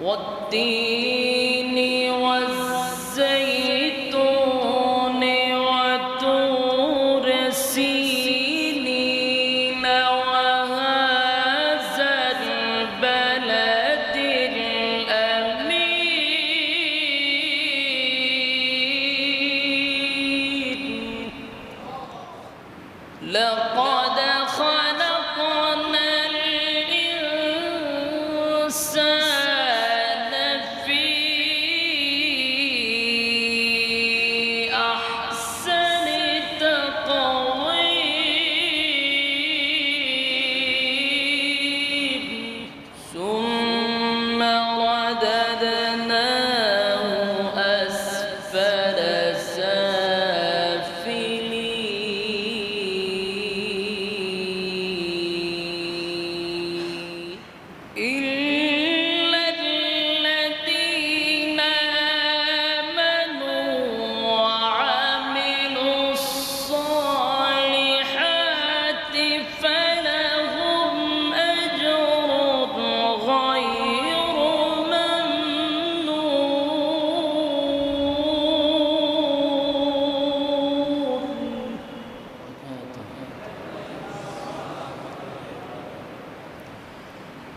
والتين والزيتون وطور سينين وهذا البلد الأمين لقد خلقنا الإنسان في أحسن تقويم ثم رددناه أسفل سافلين إلا الذين آمنوا وعملوا الصالحات فلهم أجر غير ممنون.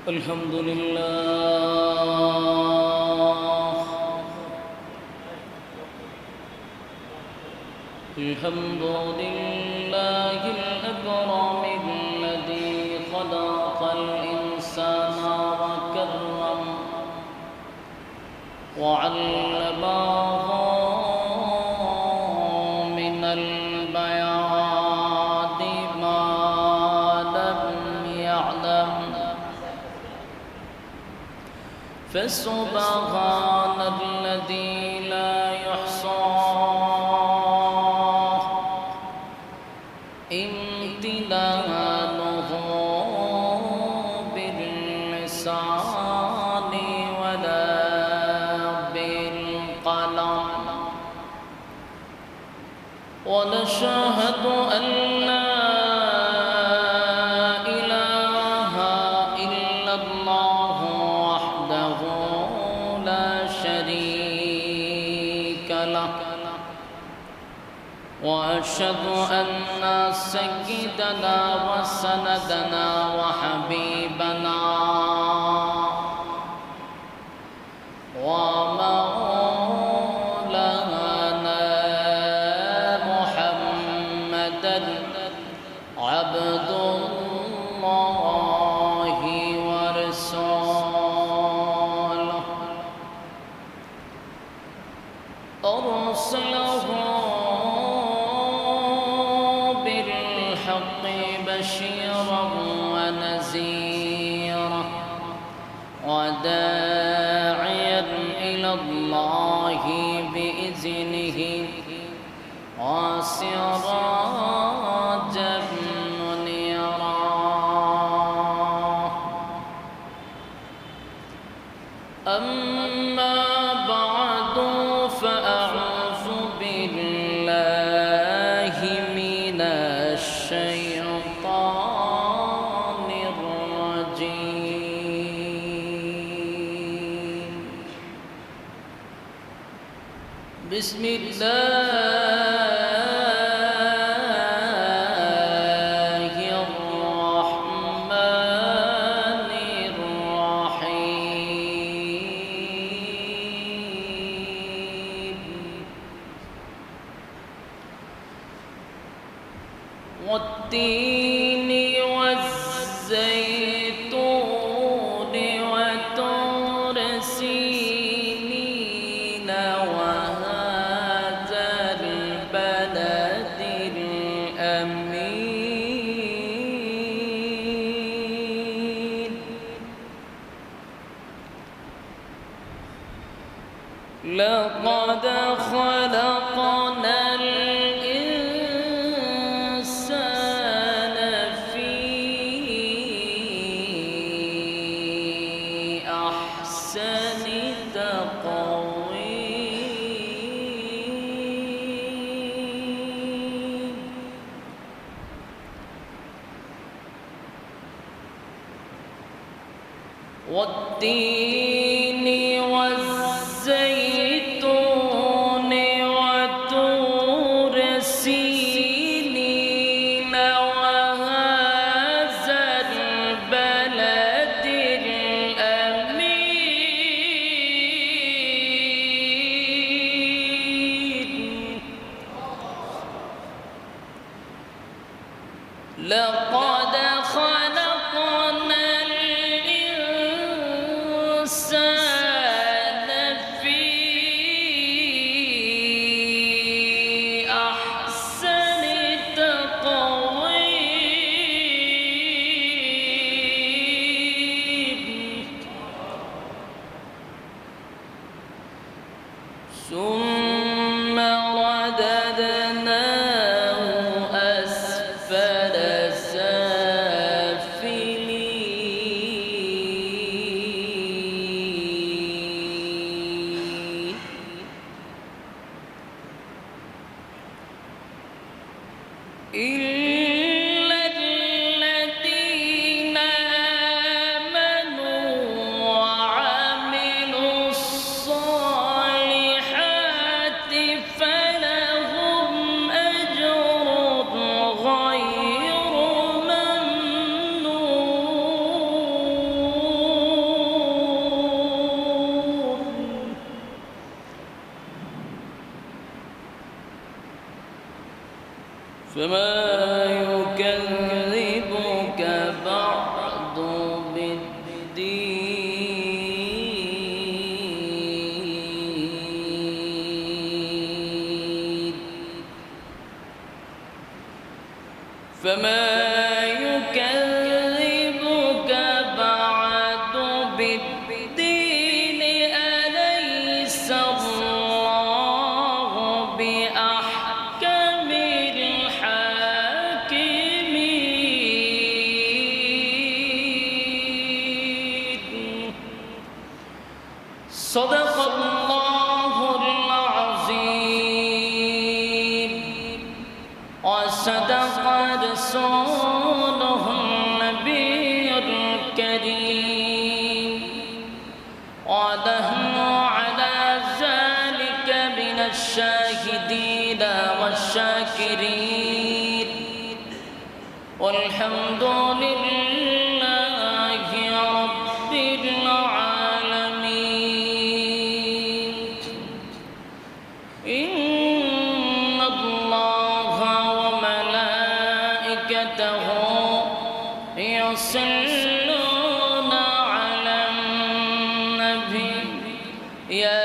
الحمد لله الحمد لله الأكرم الذي خلق الإنسان وكرم وعلمه من البيان ما لم يعلم فسبحان الذي لا يحصى امتنانه باللسان ولا بالقلم ونشهد أن لا إله إلا الله وحده لا شريك له وأشهد أن سيدنا وسندنا وحبيبنا ومولانا محمدا عبد الله ورسوله أرسله بالحق بشيرا ونذيرا وداعيا إلى الله بإذنه وسراجا منيرا أما بعد فأعوذ بالله من الشيطان الرجيم بسم الله الرحمن الرحيم والتين والزيتون وطور سينين وهذا البلد الأمين لقد خلقنا الإنسان في أحسن تقويم والتين لقد خلقنا الإنسان في أحسن تقويم ثم رددناه أسفل سافلين إلا الذين آمنوا وعملوا الصالحات فلهم أجر غير ممنون فما يكذبك بعد بالدين فما يكذبك بعد بالدين أليس الله بأحكم الحاكمين صدق الله العظيم وصدق رسوله النبي الكريم ونحن على ذلك من الشاهدين والشاكرين والحمد لله رب العالمين إن الله وملائكته يصلون على النبي يا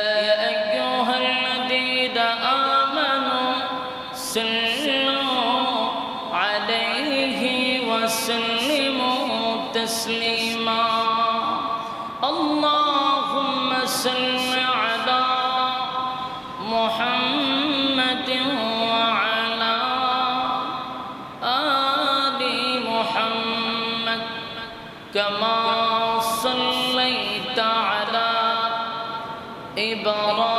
أيها الذين آمنوا صلوا عليه وسلموا تسليما اللهم صل على محمد وعلى آل محمد كما صليت على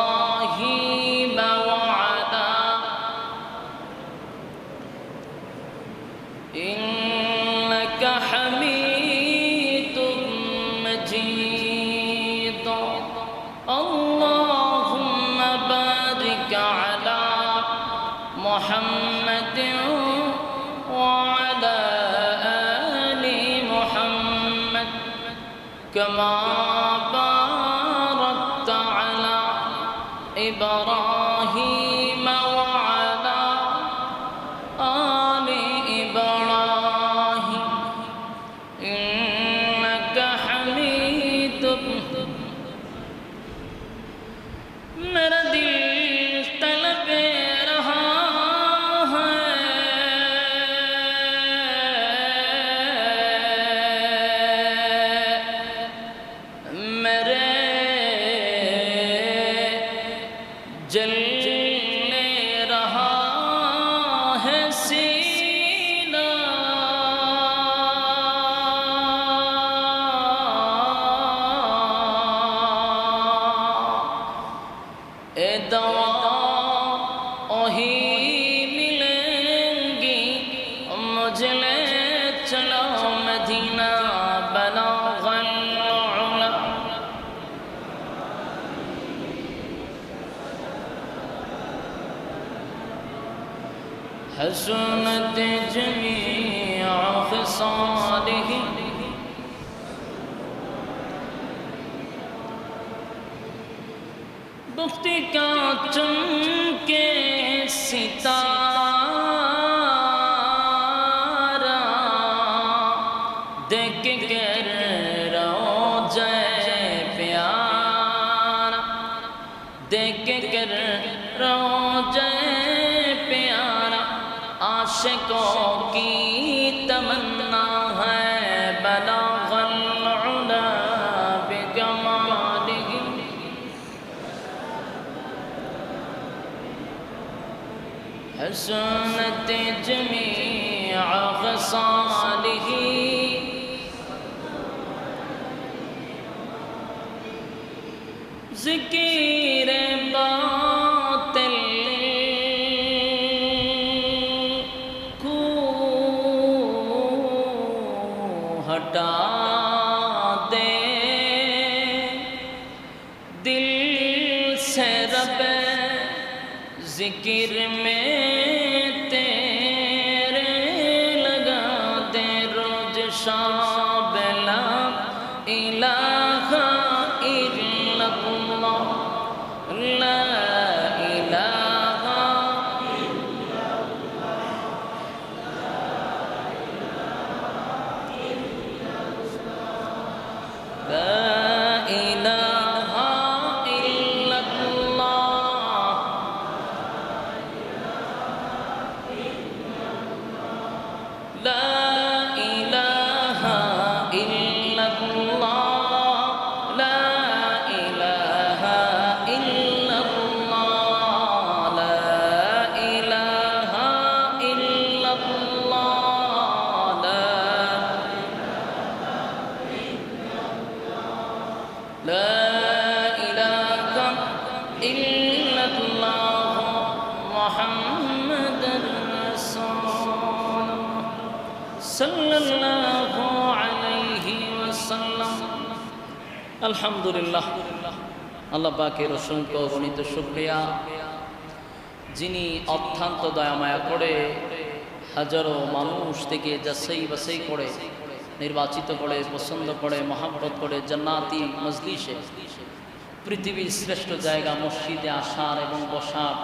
إبراهيم وعلى إنك حميد مجيد اللهم بارك على محمد وعلى آل محمد كما باركت على إبراهيم وعلى آل إبراهيم إنك حميد میرا دل طلب رہا ہے میرے جلنے رہا ہے سینہ اے دوا وہی ملیں گی مجھے لے چلو مدینہ بلغ العلا حسنت جميع خصاله بختی کا چمکے ستارہ دیکھ کر روضہ پیارا عاشقوں کی تمنا ہے بلغ العلا بجمالہ حسنت جمیع خصالہ ذکر باطل کو ہٹا دے دل سے رب ذکر میں تیرے لگا دے روز شب لا الہ الا اللہ لا الہ لا الہ الا اللہ لا الہ الا اللہ لا الہ الا اللہ لا الہ الا اللہ لا الہ الا اللہ محمد رسول صلی اللہ علیہ وسلم আলহামদুলিল্লাহ আল্লাহ পাকের অসংখ্য গণিত শুকরিয়া যিনি অত্যন্ত দয়া মায়া করে হাজারো মানুষ থেকে যাচাই বাছাই করে নির্বাচিত করে পছন্দ করে মহব্বত করে জান্নাতি মজলিসে পৃথিবীর শ্রেষ্ঠ জায়গা মসজিদে আসার এবং বসার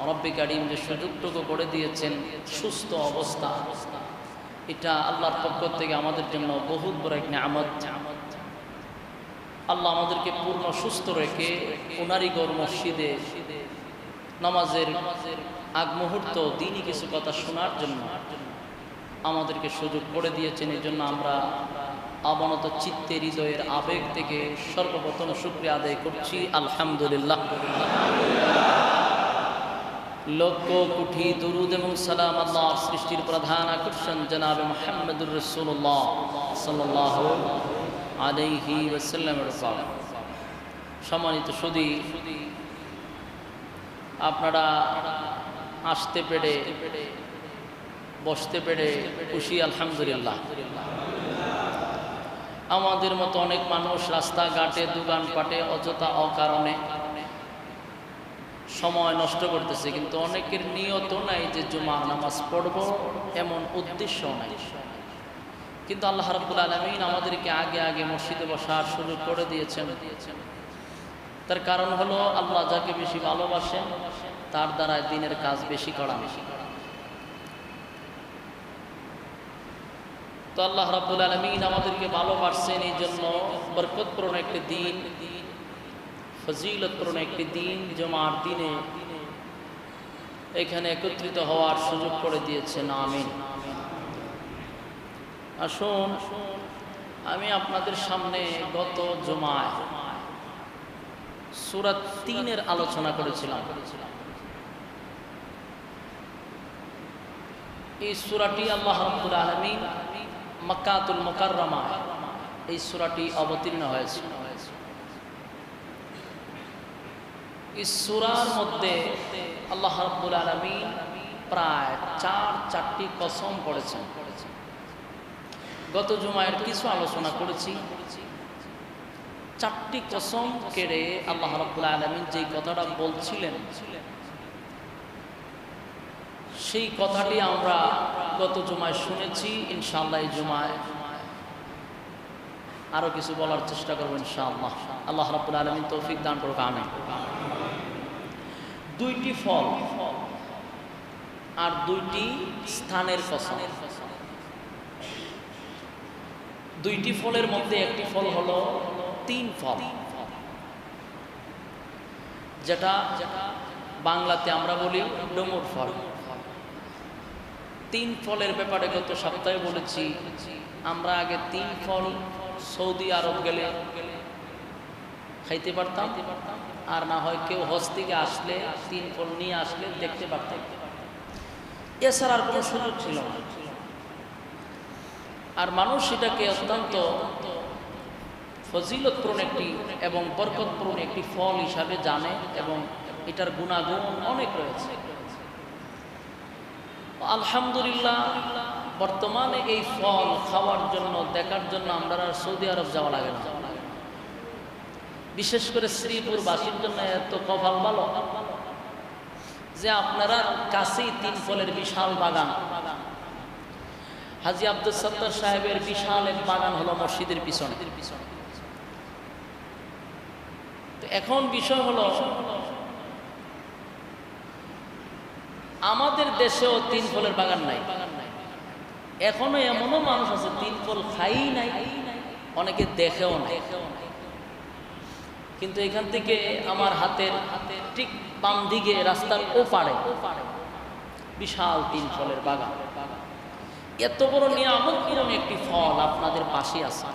রব্বে কারীম যে সুযোগটুকু করে দিয়েছেন সুস্থ অবস্থা এটা আল্লাহর পক্ষ থেকে আমাদের জন্য বহুত বড় এক নিয়ামত আল্লাহ আমাদেরকে পূর্ণ সুস্থ রেখে ওনারই গড় মসজিদে নামাজের আগ মুহূর্ত দিনই কিছু কথা শোনার জন্য আমাদেরকে সুযোগ করে দিয়েছেন। এই জন্য আমরা অবনত চিত্তে হৃদয়ের আবেগ থেকে সর্বপ্রথম শুকরিয়া আদায় করছি আলহামদুলিল্লাহ। লক্ষ কোটি দুরুদ এবং সালাম আল্লাহর সৃষ্টির প্রধান আকর্ষণ জনাবে মুহাম্মদুর রাসূলুল্লাহ সাল্লাল্লাহু আলাইহি ওয়াসাল্লামের উপর। সম্মানিত সুধী, আপনারা আসতে পেরে বসতে পেরে খুশি আলহামদুলিল্লাহ। আমাদের মতো অনেক মানুষ রাস্তাঘাটে দোকানপাটে অযথা অকারণে সময় নষ্ট করতেছে, কিন্তু অনেকের নিয়ত নাই যে জুমার নামাজ পড়ব, এমন উদ্দেশ্য নাই। কিন্তু আল্লাহ রাব্বুল আলামিন আমাদেরকে আগে আগে মসজিদে বসার সুযোগ করে দিয়েছেন। তার কারণ হলো আল্লাহ যাকে বেশি ভালোবাসেন তার দ্বারা দিনের কাজ বেশি করা। তো আল্লাহ রাব্বুল আলামিন আমাদেরকে ভালোবাসেন, এই জন্য বরকতপূর্ণ একটি দিন, ফজিলতপূর্ণ একটি দিন জুমার দিনে এখানে একত্রিত হওয়ার সুযোগ করে দিয়েছেন। আমিন। আসুন, আমি আপনাদের সামনে গত জুমায় সূরা ৩-এর আলোচনা করেছিলাম। এই সূরাটি আল্লাহ রাব্বুল আলামিন মক্কাতুল মুকাররমায় এই সূরাটি অবতীর্ণ হয়েছে। এই সূরার মধ্যে আল্লাহ রাব্বুল আলামিন প্রায় চারটি কসম করেছেন। গত জুমায়ের কিছু আলোচনা করেছি। চারটি কসম কেড়ে আল্লাহ রাব্বুল আলামিন যেই কথাটা বলছিলেন সেই কথাটি আমরা গত জুমায় শুনেছি। ইনশাআল্লাহ এই জুমায় আরো কিছু বলার চেষ্টা করব ইনশাআল্লাহ। আল্লাহ রাব্বুল আলামিন তৌফিক দান করুক। আমিন। দুইটি ফল আর দুইটি স্থানের কসম। দুইটি ফলের মধ্যে একটি ফল হলো 3 ফল, যেটা বাংলাতে আমরা বলি ডুমুর ফল। 3 ফলের ব্যাপারে গত সপ্তাহে বলেছি। আমরা আগে 3 ফল সৌদি আরব গেলে খাইতে পারতাম, আর না হয় কেউ হজ থেকে আসলে 3 ফল নিয়ে আসলে দেখতে পারতাম। এছাড়া আর কোনো সুযোগ ছিল না। আর মানুষ এটাকে অত্যন্ত ফজিলতপূর্ণ একটি এবং বরকতপূর্ণ একটি ফল হিসাবে জানে, এবং এটার গুণাগুণ অনেক রয়েছে। আলহামদুলিল্লাহ, বর্তমানে এই ফল খাওয়ার জন্য, দেখার জন্য আমরা আর সৌদি আরব যাওয়া লাগে না। বিশেষ করে শ্রীপুরবাসীর জন্য এত কপাল ভালো যে আপনারা কাছেই 3 ফলের বিশাল বাগান। হাজী আব্দুল সত্তার সাহেবের বিশাল এক বাগান হলো মসজিদের পিছনে। এখন বিষয় হলো, আমাদের দেশেও 3 ফলের বাগান নাই। এখনো এমনও মানুষ আছে 3 ফল খাই নাই, অনেকে দেখেও নাই। কিন্তু এখান থেকে আমার হাতের ঠিক বাম দিকে রাস্তার ওপারে বিশাল 3 ফলের বাগান। এত বড় নিয়ামতপূর্ণ একটি ফল আপনাদের পাশে আছে,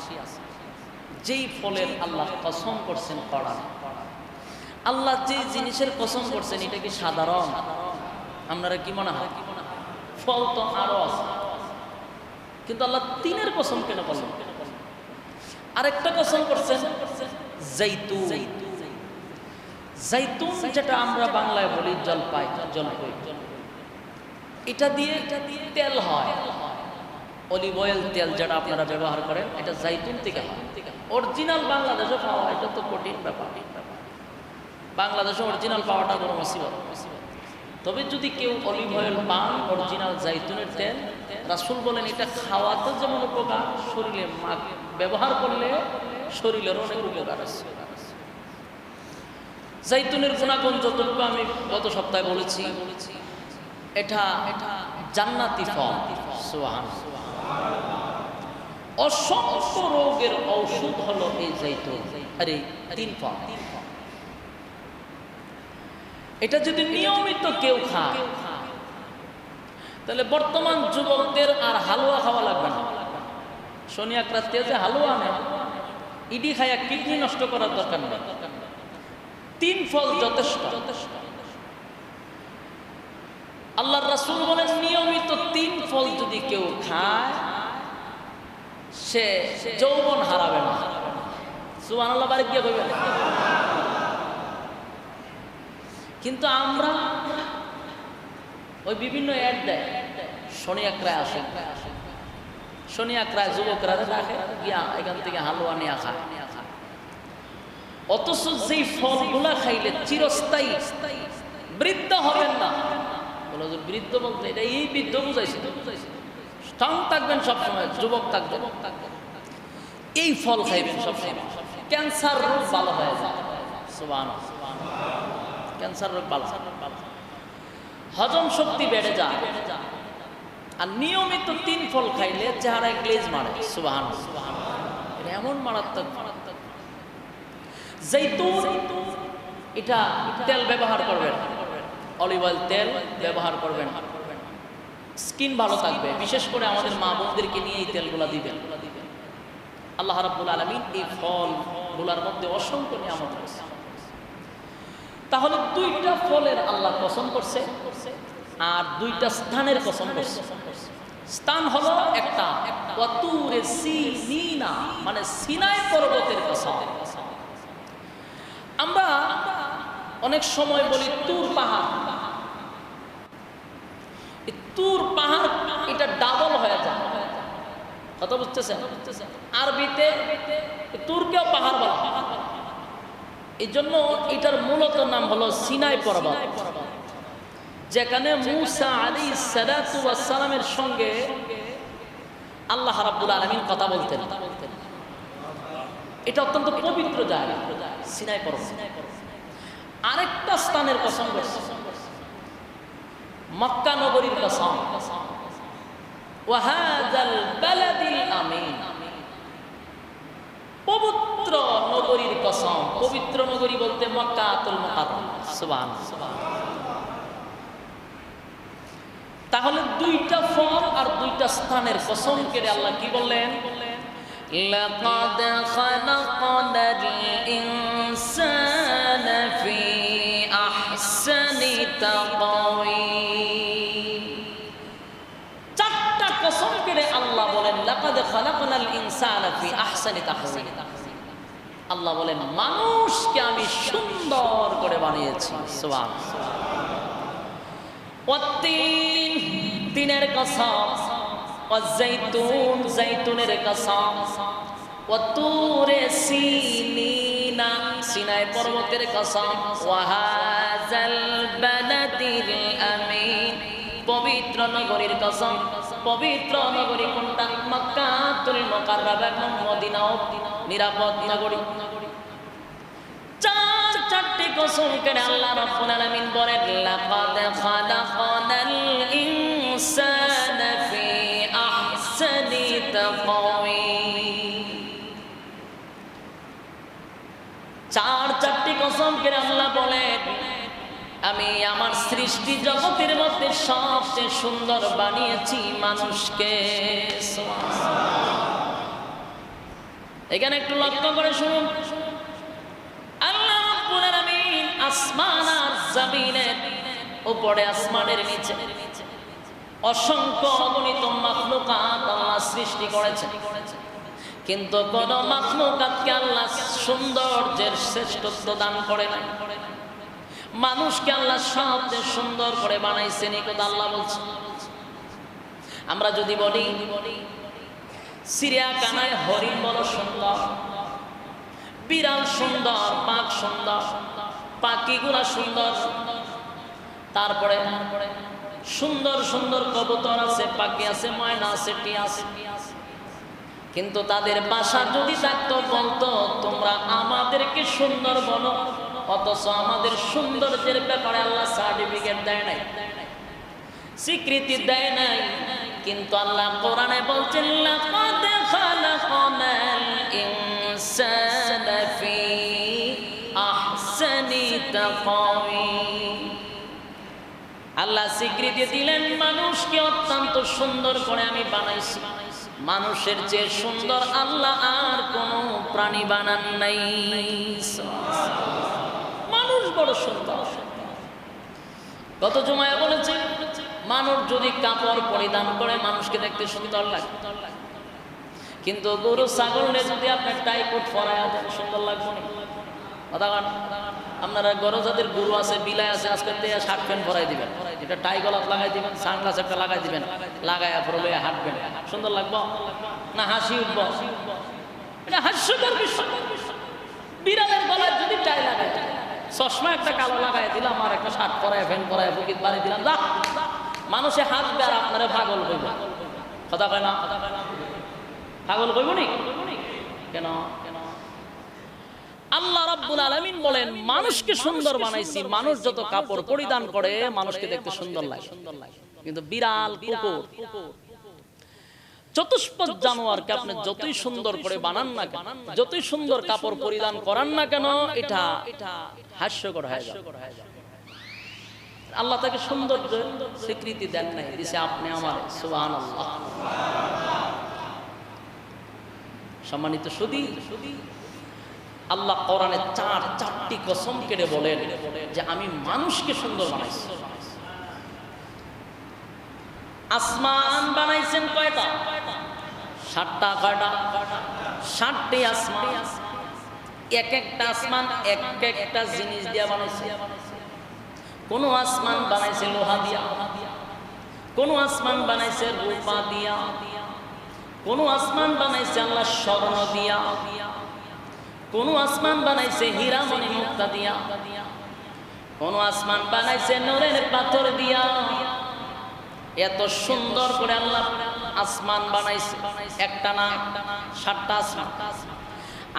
যেই ফলের আল্লাহ কসম করছেন কোরআনে। আল্লাহ যে জিনিসের কসম করছেন এটা কি সাধারণ? আপনারা কি মনে হয়? ফল তো আরো আছে, কিন্তু আল্লাহ 3-এর কসম কেন বললেন? আরেকটা কসম করছেন জাইতুন। জাইতুন যেটা আমরা বাংলায় বলি জলপাই, জলপাই, এটা দিয়ে তেল হয়। অলিভ অয়েল তেল যেটা আপনারা ব্যবহার করেন, এটা জাইতুন থেকে হয়। অরিজিনাল বাংলাদেশে পাওয়া এটা তো কঠিন ব্যাপার। বাংলাদেশে অরিজিনাল পাওয়াটা বড় মুসিবত। তবে যদি কেউ অলিভ অয়েল পান, অরিজিনাল জাইতুনের তেল, রাসূল বলেন এটা খাওয়াতে যেমন উপকার, শরীরে ব্যবহার করলে শরীরের অনেক উপকার আছে। জাইতুনের গুণাগুণ যতটুকু আমি গত সপ্তাহে বলেছি, এটা জান্নাতি ফল। সুবহানাল্লাহ। অসংখ্য রোগের ঔষধ হলো এই জাইতুন। আরে 3 ফল, এটা যদি নিয়মিত কেউ খায়, তাহলে বর্তমান যুবকদের আর হালুয়া খাওয়া লাগবে না। শনি আকরাতে যে হালুয়া নেয়, ইডি খায়া কিডনি নষ্ট করার দরকার নেই। 3 ফল যথেষ্ট। আল্লাহর রাসূল বলেন নিয়মিত 3 ফল যদি কেউ খায়, সে যৌবন হারাবে না। সুবহানাল্লাহ, বাড়ি গিয়ে কইবেন। কিন্তু আমরা ওই বিভিন্ন অ্যাড দেয়, শনি আকরায় আসে, শনি আকরায় যুবকরা রাখে গিয়া এখান থেকে হালুয়া নিয়ে খায়। অথচ যেই ফলগুলা খাইলে চিরস্থায়ী বৃদ্ধ হবেন না। বলো যে বৃদ্ধ বলতে এটা এই বৃদ্ধ বুঝাইছে, স্ট্রং থাকবেন সবসময়, যুবক থাকবেন, এই ফল খাইবেন সবসময়। ক্যান্সার রোগ ভালো হয়ে যায়। সুবহানাল্লাহ, ক্যান্সার রোগ ভালো, হজম শক্তি বেড়ে যায়। আর নিয়মিত 3 ফল খাইলে চেহারায় গ্লেজ মারে। সুবহানাল্লাহ, এটা এমন মারাত্মক। জাইতুন এটা তেল ব্যবহার করবেন, অলিভ অয়েল তেল ব্যবহার করবেন, স্কিন ভালো থাকবে। বিশেষ করে আমাদের মা বোনদেরকে নিয়ে এই তেলগুলা দিবেন। আল্লাহ রাব্বুল আলামিন এই ফলগুলার মধ্যে অসংখ্য নিয়ামত রয়েছে। তাহলে 2টা ফলের আল্লাহ কসম করছে, আর 2টা স্থানের কসম করছে। স্থান হলো একটা ওয়াতুরে সিনিনা, মানে সিনাই পর্বতের কসম। আমরা অনেক সময় বলি তুর পাহাড়। তুর পাহাড় এটা ডাবল হয়ে যায়, কথা বুঝতেছেন? আরবিতে তুরকেও পাহাড় বলা, এই জন্য এটার মূলত নাম হলো সিনাই পর্বত, যেখানে মূসা আলাইহিস সালাতু ওয়াস সালামের সঙ্গে আল্লাহ রাব্বুল আলামিন কথা বলতেন। এটা অত্যন্ত পবিত্র জায়গা, সিনাই পর্বত। আরেকটা স্থানের কসম করছে, মক্কা নগরীর কসম, ওয়া হাযাল বালাদিল আমিন, পবিত্র নগরীর কসম। পবিত্র নগরী বলতে মক্কাতুল মুকাররমা। সুবহানাল্লাহ। তাহলে দুইটা ফল আর দুইটা স্থানের কসম করে আল্লাহ কি বললেন? লাকাদ খালাকনাল ইনসানা ফি আহসানি তাকওয়িম। চারটা কসম করে আল্লাহ বলেন লাকাদ খালাকনাল ইনসানা ফি আহসানি তাকওয়িম। আল্লাহ বলেন মানুষকে আমি সুন্দর করে বানিয়েছি। সুবহানাল্লাহ। ওয়াত্তিন, তিনের কসম, ওয়াজ্জাইতুন, জাইতুনের কসম, ওয়াতুরে সিনিনা, সিনাই পর্বতের কসম, ওয়াহাযাল বালাদিল আমিন, পবিত্র নগরীর কসম। পবিত্র নগরী কোনটা? মক্কাতুল মুকাররমা এবং মদিনা নিরাপদ নগরী। চারটি কসম করে আল্লাহ রাব্বুল আলামিন বলেন লাকাদ খালাকনাল ইনসানা ফি আহসানি তাকওয়িম। চারটি কসম করে আল্লাহ বলেন আমি আমার সৃষ্টি জগতের মধ্যে সবচেয়ে সুন্দর বানিয়েছি মানুষকে। এখানে একটু লক্ষ্য করে শুনুন, আল্লাহ রাব্বুল আলামিন আসমান আর জমিনের উপরে, আসমানের নিচে অসংখ্য অগণিত মাখলুকাত আল্লাহ সৃষ্টি করেছেন, কিন্তু কোন মাখলুকাতকে আল্লাহ সৌন্দর্যের শ্রেষ্ঠত্ব দান করে নাই। মানুষকে আল্লাহ সবচেয়ে সুন্দর করে বানাইছেন, এই কথা আল্লাহ বলছেন। আমরা যদি বলি চিড়িয়াখানায় হরিণ বড় সুন্দর, বিড়াল সুন্দর, বাঘ সুন্দর, পাখিগুলা সুন্দর, তারপরে সুন্দর সুন্দর কবুতর আছে, পাখি আছে, ময়না আছে, টিয়া আছে, কিন্তু তাদের বাসা যদি থাকতো বলতো তোমরা আমাদেরকে সুন্দর বলো, অথচ আমাদের সৌন্দর্যের ব্যাপারে আল্লাহ সার্টিফিকেট দেয় নাই, স্বীকৃতি দেয় নাই। কিন্তু আল্লাহ কোরআনে বলছেন লাকাদ খালাকনাল ইনসানা ফি আহসানি তাকওয়িম। আল্লাহ স্বীকৃতি দিলেন মানুষকে অত্যন্ত সুন্দর করে আমি বানাইছি। মানুষের চেয়ে সুন্দর আল্লাহ আর কোন প্রাণী বানান নাই। মানুষ বড় সুন্দর। গত জুমায় বলেছে মানুষ যদি কাপড় পরিধান করে মানুষকে দেখতে সুন্দর লাগে, কিন্তু গরু ছাগলে যদি আপনার টাই কোট পরায় দেন সুন্দর লাগবে না। আপনারা গরু যাদের গরু আছে, বিলাই আছে, আজকে শার্ট প্যান্ট পরাই দিবেন, এটা টাই গলাত লাগাই দিবেন, সানগ্লাস একটা লাগাই দিবেন, লাগাইয়া পরে লইয়া হাঁটবেন, সুন্দর লাগবো না? হাসি উঠব, এটা হাস্যকর বিষয়। বিড়ালের গলায় যদি টাই লাগাই, চশমা একটা কালো লাগাই দিলাম আর একটা শার্ট পরায়, ফ্যান পরায়, বুকিট বাড়ি দিলাম, যা মানুষে হাসবে আর আপনারা পাগল কইব। কথা কয় না? পাগল কইব নি কেন? আল্লাহ রাব্বুল আলামিন বলেন মানুষকে সুন্দর বানাইছি। মানুষ যত কাপড় পরিধান করে মানুষকে দেখতে সুন্দর লাগে, কিন্তু বিড়াল, কুকুর, চতুষ্পদ জানোয়ারকে আপনি যতই সুন্দর করে বানান না কেন, যতই সুন্দর কাপড় পরিধান করান না কেন, এটা হাস্যকর হয়ে যায়। আল্লাহ তাকে সৌন্দর্য স্বীকৃতি দেন নাই, দিছে আপনি আমার। সুবহানাল্লাহ। সম্মানিত সুধী, আল্লাহ কোরআনে চারটি কসম কেটে বলেন যে আমি মানুষকে সুন্দর বানাইছি। আসমান বানাইছেন কয়টা? 7টা। কয়টা? 7টি আসমান। এক একটা আসমান এক একটা জিনিস দিয়ে বানাইছে। কোন আসমান বানাইছে লোহা দিয়া, কোন আসমান বানাইছে রূপা দিয়া, কোন আসমান বানাইছে আল্লাহ স্বর্ণ দিয়া, কোন আসমান বানাইছে হীরা মণি মুক্তা দিয়া, কোন আসমান বানাইছে নূরের পাথর দিয়া। এত সুন্দর করে আল্লাহ আসমান বানাইছে, একটা না 7টা আসমান।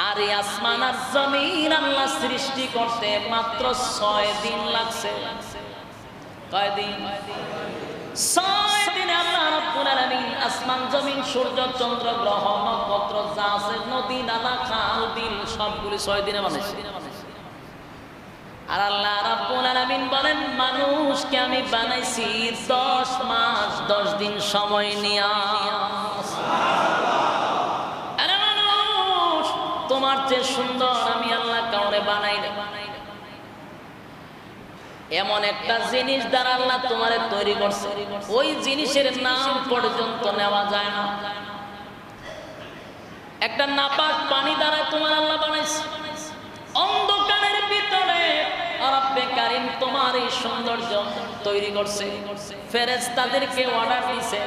আর এই আসমান আর জমিন আল্লাহ সৃষ্টি করতে মাত্র 6 দিন লাগছে। কয় দিন? 6 দিনে আল্লাহ রাব্বুল আলামিন আসমান, জমিন, সূর্য, চন্দ্র, গ্রহ, নক্ষত্র যা আছে, নদী, নালা, খাল, বিল সবগুলি 6 দিনে বানাইছে। আর আল্লাহ রাব্বুল আলামিন বলেন মানুষকে আমি বানাইছি 10 মাস 10 দিন সময় নিয়া। আরে মানুষ, তোমার চেয়ে সুন্দর আমি আল্লাহ কাউরে বানাই না। এমন একটা জিনিস দ্বারা আল্লাহ তোমারে তৈরি করছে, ওই জিনিসের নাম পর্যন্ত নেওয়া যায় না। একটা নাপাক পানি দ্বারা তোমার আল্লাহ বানাইছে। অন্ধকারের ভিতরে রব্বে কারীম তোমার এই সৌন্দর্য তৈরি করছে, ফেরেশতাদেরকে অর্ডার দিয়েছে।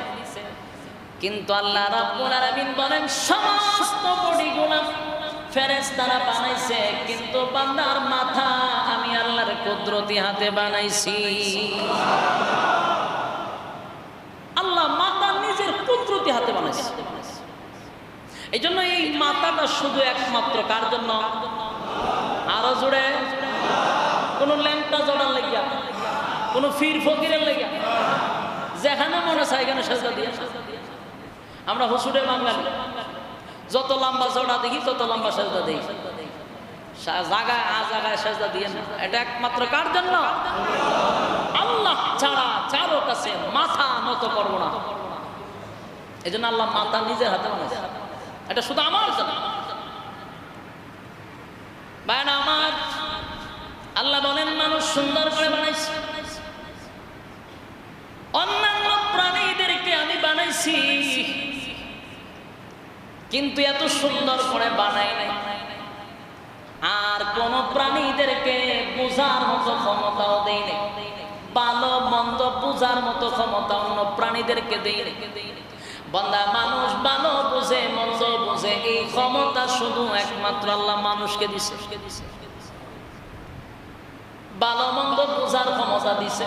কিন্তু আল্লাহ রাব্বুল আলামিন বলেন সমস্ত বডিগুলো ফেরেশতারা বানাইছে, কিন্তু বান্দার মাথা আমি আল্লাহর কুদরতি হাতে বানাইছি। আল্লাহ মাথা নিজের কুদরতি হাতে বানাইছে। এই জন্য এই মাথাটা শুধু একমাত্র কার জন্য? আরো জোরে, কোন ল্যাংটা জড়ার লাগিয়া, কোন ফির ফকিরের লাগিয়া, যেখানে মনে চায় এখানে সেজদা দিয়ে। আমরা হুসুরে বাঙালি, যত লম্বা জড়া দেখি তত লম্বা সেজদা দিই, জায়গায় জায়গায় সেজদা দিয়ে না। এটা একমাত্র কার জন্য? আল্লাহ ছাড়া কারো কাছে মাথা নত করবো না। এই জন্য আল্লাহ মাথা নিজের হাতে বানাইছে। এটা শুধু আমার জন্য। বায়না আমার, আল্লাহ বলেন মানুষ সুন্দর করে বানাইছে। অন্যান্য প্রাণীদেরকে আমি বানাইছি, কিন্তু এত সুন্দর করে বানাই নাই। আর কোন প্রাণীদেরকে বোঝার মতো ক্ষমতাও দেই নাই। ভালো মন্দ বোঝার মতো ক্ষমতা অন্য প্রাণীদেরকে দেই নাই। বান্দা মানুষ ভালো বোঝে মন্দ বোঝে, এই ক্ষমতা শুধু একমাত্র আল্লাহ মানুষকে দিছে। ভালো মন্দ বোঝার ক্ষমতা দিছে।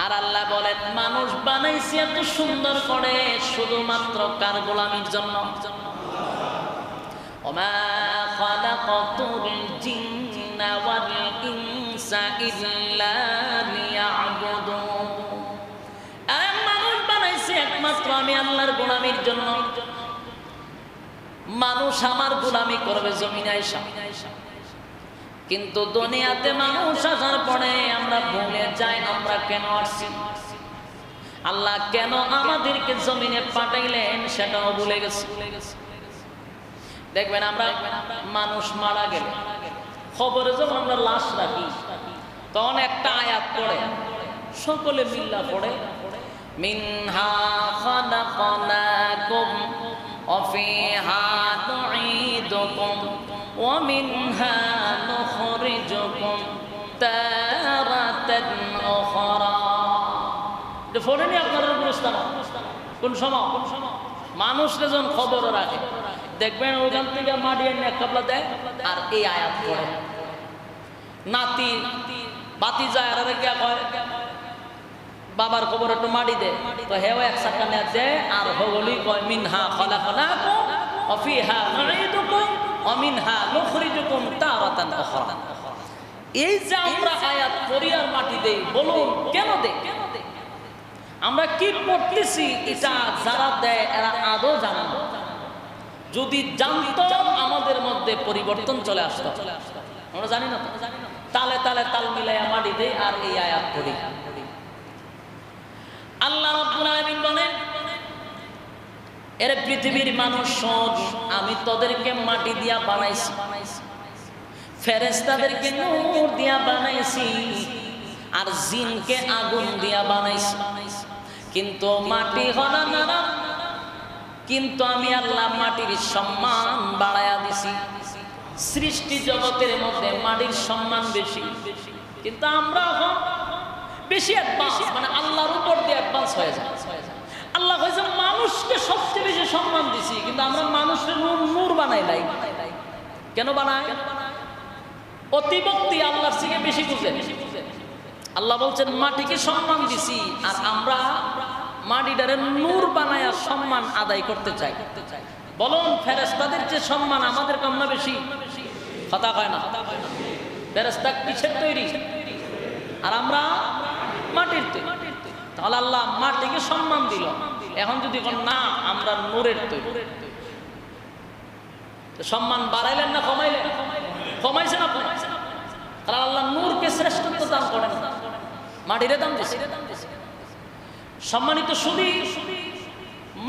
আর আল্লাহ বলেন মানুষ বানাইছে এত সুন্দর করে শুধুমাত্র কার গোলামির জন্য। ওমা খালাকাতুল জিন্না ওয়াল ইনসা ইল্লা লিয়াবুদুন। মানুষ বানাইছে একমাত্র আমি আল্লাহর গোলামির জন্য। মানুষ আমার গোলামি করবে জমিনে আইসা, কিন্তু দুনিয়াতে মানুষ আসার পরে আমরা ভুলে যাই আমরা কেন আসছি, আল্লাহ কেন আমাদেরকে জমিনে পাঠাইলেন সেটাও ভুলে গেছি। দেখবেন আমরা মানুষ মারা গেলে খবরে যখন আমরা লাশ রাখি তখন একটা আয়াত পড়ে, সকলে মিল্লা পড়ে, মিনহা খালাকনাকুম ওয়া ফিহা নুঈদুকুম ওয়া মিনহা নুখরিজুকুম তারাতান উখরা। এটা পড়েনি আপনারা বুঝতাম কোন সময়? মানুষরা যখন খবর রাখে দেখবেন ওখান থেকে মাটি এনে কাপলা দেয় আর এই আয়াত পড়ে। নাতি বাতি যায় আর গিয়া কয় বাবার খবর একটু মাটি দে, তো হেও এক চাকা নেয়া দেয় আর হগলি কয় মিনহা খালাকনাকুম ওয়া ফিহা নুঈদুকুম ওয়া মিনহা নুখরিজুকুম তারাতান উখরা। এই যে আমরা আয়াত পড়ি আর মাটি দেই, বলুন কেন দেই? আমরা কি পড়তেছি এটা যারা দেয় এরা আদৌ জানে না। যদি জানতো আমাদের মধ্যে পরিবর্তন চলে আসতো। আমরা জানি না, তালে তালে তাল মিলাইয়া মাটি দেই আর এই আয়াত পড়ি। আল্লাহ রাব্বুল আলামিন বলেন এর পৃথিবীর মানুষ শোন, আমি তোদেরকে মাটি দিয়া বানাইছি, ফেরেশতাদেরকে নূর দিয়া বানাইছি, আর জিনকে আগুন দিয়া বানাইছি। কিন্তু মাটি হলো নরম, কিন্তু আমি আল্লাহ মাটির সম্মান বাড়ায়া দিছি। সৃষ্টি জগতের মধ্যে মাটির সম্মান বেশি, কিন্তু আমরা বেশি অ্যাডভান্স, মানে আল্লাহর উপর দিয়ে অ্যাডভান্স হয়ে যায়। আল্লাহ কইছে মানুষকে সবচেয়ে বেশি সম্মান দিছি, কিন্তু আমরা মানুষের নূর বানাই নাই। কেন বানাই? অতিভক্তি আল্লাহর থেকে বেশি বুঝে। আল্লাহ বলছেন মাটিকে সম্মান দিছি, আর আমরা মাটিটারে নূর বানায়া সম্মান আদায় করতে চাই। বলুন ফেরেশতাদের যে সম্মান আমাদের কম না বেশি? কথা কয় না। ফেরেশতা কিসের তৈরি আর আমরা মাটির তৈরি। তাহলে আল্লাহ মাটিকে সম্মান দিল। এখন যদি না আমরা নূরের তৈরি, সম্মান বাড়াইলেন না কমাইলেন? কমাইছে না? কারণ আল্লাহ নূরকে শ্রেষ্ঠত্ব দান করেন, মাটিরে দাম দিয়েছে। সম্মানিত শুধু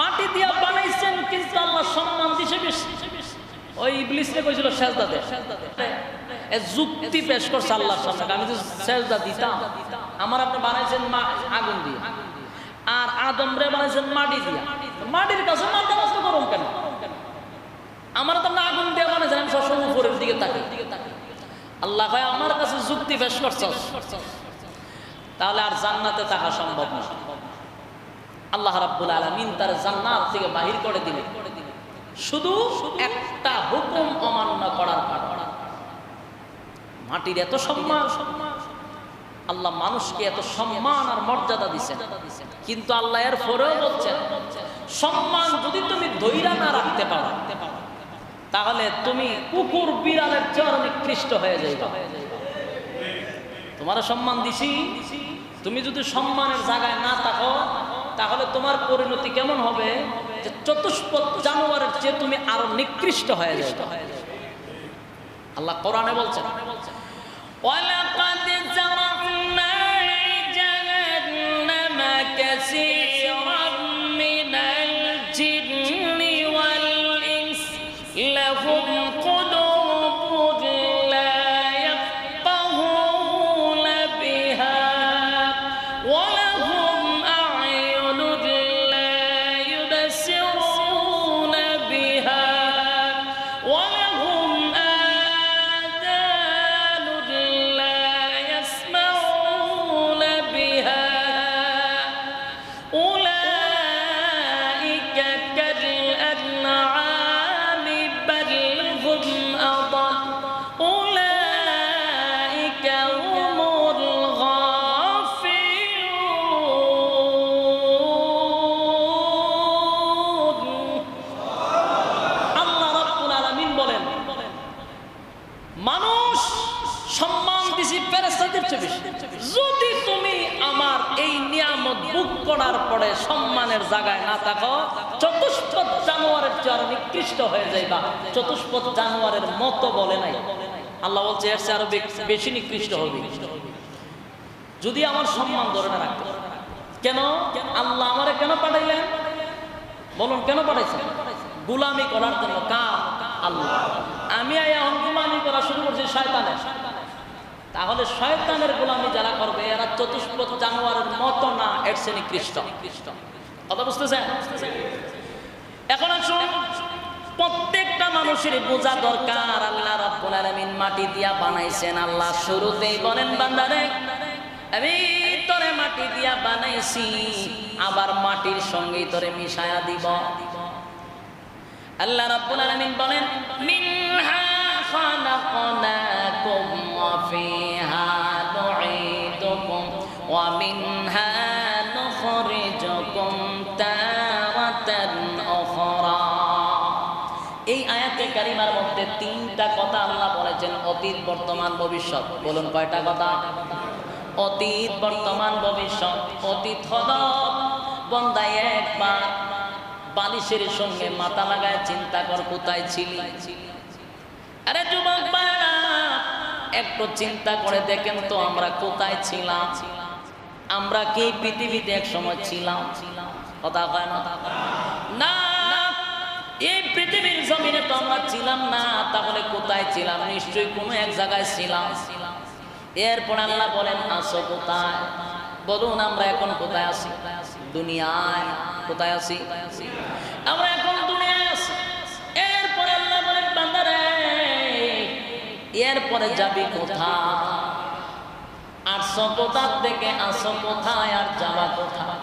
মাটি দিয়া বানাইছেন, কিন্তু আল্লাহ সম্মান দিছে বেশি। ওই ইবলিসকে কইছিল সেজদা দে, যুক্তি পেশ করছে আল্লাহর সামনে, আমি তো সেজদা দিতাম, আমার আপনি বানাইছেন আগুন দিয়ে, আর আদম রে বানাইছেন মাটি দিয়া, মাটির কাছে মাথা নষ্ট করুন কেন? আমার তো আগুন দিয়ে বানাইছেন, আমি সবসময় উপরের দিকে তাকি। আল্লাহ কয় আমার কাছে যুক্তি পেশ করছস, তাহলে আর জান্নাতে থাকা সম্ভব না। আল্লাহ রাব্বুল আলামিন তার জান্নাত থেকে বাহির করে দিলেন শুধু একটা হুকুম অমান্য করার কারণে। মাটির এত সম্মান, আল্লাহ মানুষকে এত সম্মান আর মর্যাদা দিয়েছেন, কিন্তু আল্লাহ এর পরেও বলছেন সম্মান যদি তুমি ধৈর্য না রাখতে পারো, তাহলে তুমি কুকুর বিড়ালের চেয়ে নিকৃষ্ট হয়ে যাইবা। তোমার সম্মান দিছি, তুমি যদি সম্মানের জায়গায় না থাকো, তাহলে তোমার পরিণতি কেমন হবে? যে চতুষ্পদ জানোয়ারের চেয়ে তুমি আরো নিকৃষ্ট হয়ে যাবে। আল্লাহ কোরআনে বলছেন, ওয়ালাকাদ জারানা লিজাহান্নামা কাসীরাম মিনাল জিন্নি ওয়াল ইনস লাহুম কুলুবুন লা ইয়াফকাহুনা বিহা ওয়া লাহুম আ'য়ুনুন লা ইউবসিরুনা বিহা ওয়া লাহুম আযানুন লা ইয়াসমাউনা বিহা উলাইকা কাল আনআমি বাল হুম আদাল উলাইকা হুমুল গাফিলুন। আল্লাহ রাব্বুল আলামিন বলেন, মানুষ সম্মান দিছি ফেরেশতাদের চেয়ে বেশি। যদি তুমি আমার এই নিয়ামত ভোগ করার পরে সম্মানের জায়গায় না থাকো, চতুষ্পদ জানোয়ারের চেয়ে আরো নিকৃষ্ট হয়ে যাইবা। চতুষ্পদ জানোয়ারের মতো বলে নাই, আল্লাহ বলছে এর চেয়ে আরো বেশি নিকৃষ্ট হবে যদি আমার সম্মান ধরে না রাখতে। কেন আল্লাহ আমারে কেন পাঠাইলেন? বলুন কেন পাঠাইছেন? গোলামি করার জন্য। কার? আল্লাহ। আমি এখন গোলামি করা শুরু করছি শয়তানের, তাহলে শয়তানের গোলামি যারা করবে এরা চতুষ্পদ জানোয়ারের মতো না, এর চেয়ে নিকৃষ্ট। কথা বুঝতেছেন? এখন আসুন, প্রত্যেকটা মানুষের বোঝা দরকার আল্লাহ রাব্বুল আলামিন মাটি দিয়া বানাইছেন। আল্লাহ শুরুতেই বলেন, বান্দারে আমি তোরে মাটি দিয়া বানাইছি, আবার মাটির সঙ্গে তোরে মিশায়া দিব। আল্লাহ রাব্বুল আলামিন বলেন, মিনহা খালাকনাকুম ওয়া ফিহা নুঈদুকুম ওয়া মিনহা নুখরিজুকুম তারাতান উখরা। এই আয়াতে কারিমার মধ্যে তিনটা কথা আল্লাহ বলেছেন, অতীত, বর্তমান, ভবিষ্যৎ। বলুন কয়টা কথা? অতীত, বর্তমান, ভবিষ্যৎ। অতীত হলো বান্দা একবার বালিশের সঙ্গে মাথা লাগায় চিন্তা কর কোথায় ছিলি। আরে যুবক ভাইরা, একটু চিন্তা করে দেখেন তো আমরা কোথায় ছিলাম? আমরা কি পৃথিবীতে এক সময় ছিলাম? কথা কয় না? না, এই পৃথিবীর জমিনে তো আমরা ছিলাম না। তাহলে কোথায় ছিলাম? নিশ্চয়ই কোনো এক জায়গায় ছিলাম। এরপর আল্লাহ বলেন, আসো কোথায়? বলুন আমরা এখন কোথায় আছি? দুনিয়ায়। কোথায় আছি? আমরা এখন দুনিয়ায় আছি। এরপরে আল্লাহ বলেন, বান্দারে এরপরে যাবি কোথায়? আসো কোথা থেকে, আসো কোথায়, আর যাবা কোথায়?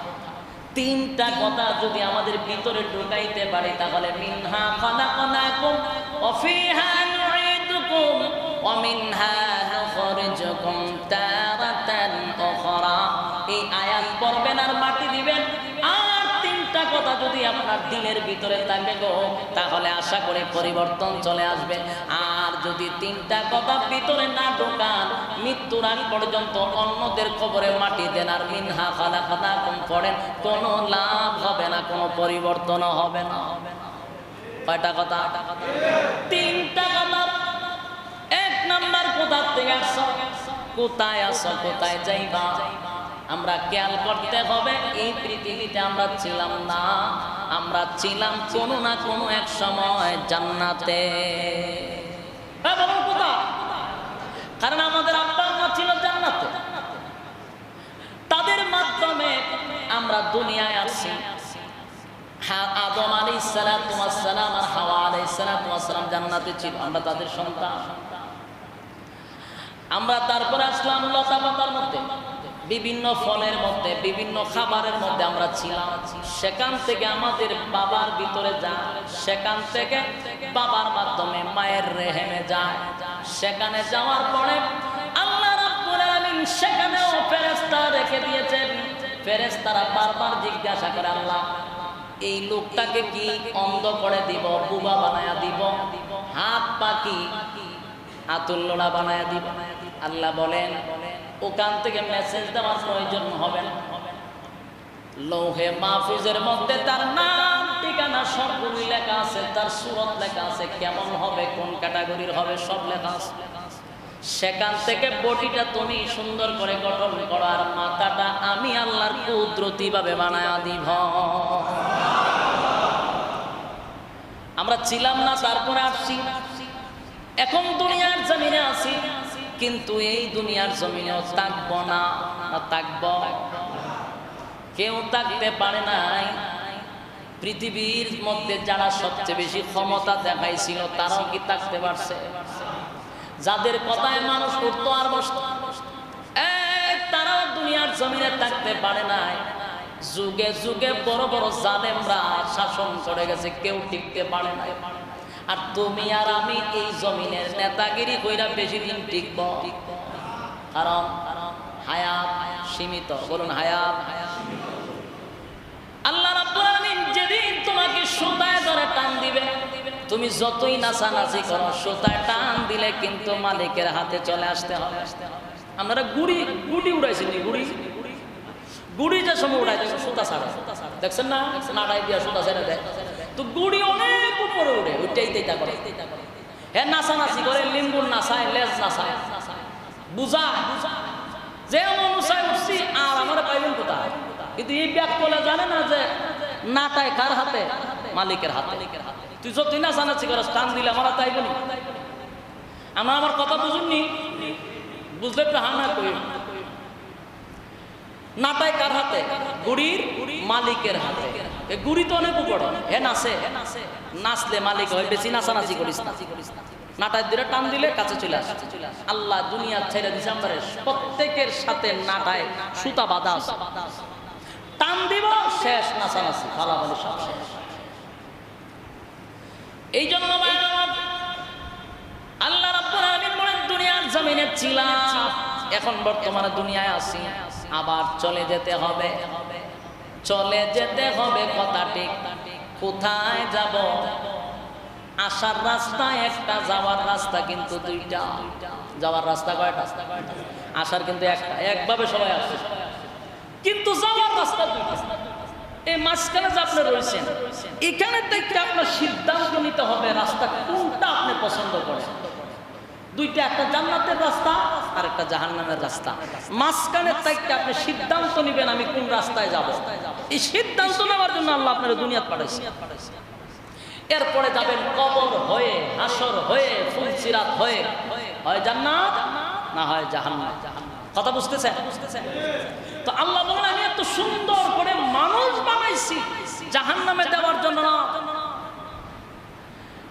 তিনটা কথা যদি আমাদের ভিতরে ঢুকাইতে পারি, তাহলে মিনহা খালাকনাকুম ওয়া ফিহা নুঈদুকুম ওয়া মিনহা নুখরিজুকুম তারাতান উখরা। এই আয়াত পড়বেন আর মাটি দিবেন, আর তিনটা কথা যদি আপনার দিলের ভিতরে থাকে গো, তাহলে আশা করে পরিবর্তন চলে আসবে। আর যদি তিনটা কথা ভিতরে না ঢোকান, মৃত্যুর আগ পর্যন্ত অন্যদের কবরে মাটি দেন আর মিনহা খালাকনাকুম পড়েন, কোনো লাভ হবে না, কোনো পরিবর্তন হবে না। কয়টা কথা? তিনটা কথা। এক নাম্বার কথা, থেকে আসছো, কোথায় আসো, কোথায় যাইবা? আমরা খেয়াল করতে হবে এই পৃথিবীতে আমরা ছিলাম না, আমরা ছিলাম কোনো না কোনো এক সময় জান্নাতে। হ্যাঁ বলুন কোথায়? কারণ আমাদের আব্বা আম্মা ছিল জান্নাতে, তাদের মাধ্যমে আমরা দুনিয়ায় আসছি। আদম আলাইহিস সালাতু ওয়াস সালাম আর হাওয়া আলাইহিস সালাতু ওয়াস সালাম জান্নাতে ছিল, আমরা তাদের সন্তান। আমরা তারপরে আসলাম লতা পাতার মধ্যে, বিভিন্ন ফলের মধ্যে, বিভিন্ন খাবারের মধ্যে আমরা ছিলাম। সেখান থেকে আমাদের বাবার ভিতরে যায়, সেখান থেকে বাবার মাধ্যমে মায়ের রেহেমে যায়। সেখানে যাওয়ার পরে আল্লাহ রাব্বুল আলামিন সেখানেও ফেরেশতা রেখে দিয়েছেন। ফেরেশতারা বারবার জিজ্ঞাসা করে, আল্লাহ এই লোকটাকে কি অন্ধ করে দিব, বুবা বানায়া দিব, হাত পা কি আতুল্লোড়া বানায়া দিব? আল্লাহ বলেন ওখান থেকে মেসেজ দেওয়ার প্রয়োজন হবে না। লৌহে মাহফুজের মধ্যে তার নাম, ঠিকানা সবগুলি লেখা আছে, তার সূরত লেখা আছে, কেমন হবে, কোন ক্যাটাগরির হবে, সব লেখা আছে। সেখান থেকে বডিটা তুমি সুন্দর করে গঠন করো, আর মাথাটা আমি আল্লাহর কুদরতি ভাবে বানায়া দিব। আমরা ছিলাম না, তারপরে আসছি, এখন দুনিয়ার জমিনে আছি, কিন্তু এই দুনিয়ার জমিনেও থাকবো না। থাকবো? কেউ থাকতে পারে নাই। পৃথিবীর মধ্যে যারা সবচেয়ে বেশি ক্ষমতা দেখাইছিল তারাও কি থাকতে পারছে? যাদের কথায় মানুষ উঠতো আর বসতো, তারাও দুনিয়ার জমিনে থাকতে পারে নাই। যুগে যুগে বড় বড় জালেমরা শাসন করে গেছে, কেউ টিকতে পারে নাই। আর তুমি আর আমি এই জমিনের নেতাগিরি কইরা বেশি দিন টিকব? কারণ হায়াত সীমিত। বলুন হায়াত। আল্লাহ রাব্বুল আলামিন যেদিন তোমাকে সুতায় ধরে টান দিবে, তুমি যতই নাচানাচি করো, সুতায় টান দিলে কিন্তু মালিকের হাতে চলে আসতে হবে। আপনারা গুড়ি উড়াইছেন? গুড়ি যে সময় উড়াইছে সুতা ছাড়ে, দেখছেন না? নাড়াই দিয়া সুতা ছেড়ে দেয়, তো গুড়ি অনেক উপরে উড়ে, ওইটাই তেইটা করে। হ্যাঁ নাচানাচি করে, লিম্বুর নাচায়, লেজ নাচায়, বুঝা যে অনুসায় উঠছি আর আমার পাইবেন কোথায়? কিন্তু এই ব্যাগ বলে জানে না যে নাটায় কার হাতে? মালিকের হাতে। তুই যতই নাচানাচি করস, টান দিলে আমার হাতে আইব নি? আমার কথা বুঝুননি? বুঝলে তো হা না কই। নাটায় কার হাতে? গুড়ির মালিকের হাতে। গুড়ি তো অনেক উপরে, হে নাচে, নাচলে মালিক হয়। বেশি নাচানাচি করিস না, নাটায় দিলে টান দিলে কাছে চলে আসে। আল্লাহ দুনিয়া ছেড়ে দিছে, আমরা প্রত্যেকের সাথে নাটায় সুতা বাঁধা আছে, টান দিব শেষ, নাচানাচি ফালাফালি সব শেষ। এই জন্য আল্লাহ রাব্বুল আলামিন বলেন দুনিয়ার জমিনে ছিলাম, এখন বর্তমানে দুনিয়ায় আছি, আবার চলে যেতে হবে। চলে যেতে হবে কথা ঠিক। কোথায় যাব? আসার রাস্তা একটা, যাওয়ার রাস্তা কিন্তু দুইটা। যাওয়ার রাস্তা কয়টা? আসার কিন্তু একটা, একভাবে সবাই আসে, কিন্তু যাওয়ার রাস্তা দুইটা। এই মাঝখানে যে আপনি রয়েছেন, এখানে থেকে আপনার সিদ্ধান্ত নিতে হবে রাস্তা কোনটা আপনি পছন্দ করেন। দুইটা, একটা জান্নাতের রাস্তা আর একটা জাহান্নামের রাস্তা। মাঝখানে থেকে আপনি সিদ্ধান্ত নেবেন আমি কোন রাস্তায় যাব। এই সিদ্ধান্ত নেওয়ার জন্য আল্লাহ আপনার দুনিয়াতে পাঠাইছে। এরপরে যাবেন কবর হয়ে, হাসর হয়ে, ফুলসিরাত হয়ে, হয় জান্নাত না হয় জাহান্নাম। কথা বুঝতেছেন? তো আল্লাহ বলেন আমি এত সুন্দর করে মানুষ বানাইছি জাহান্নামে দেওয়ার জন্য না,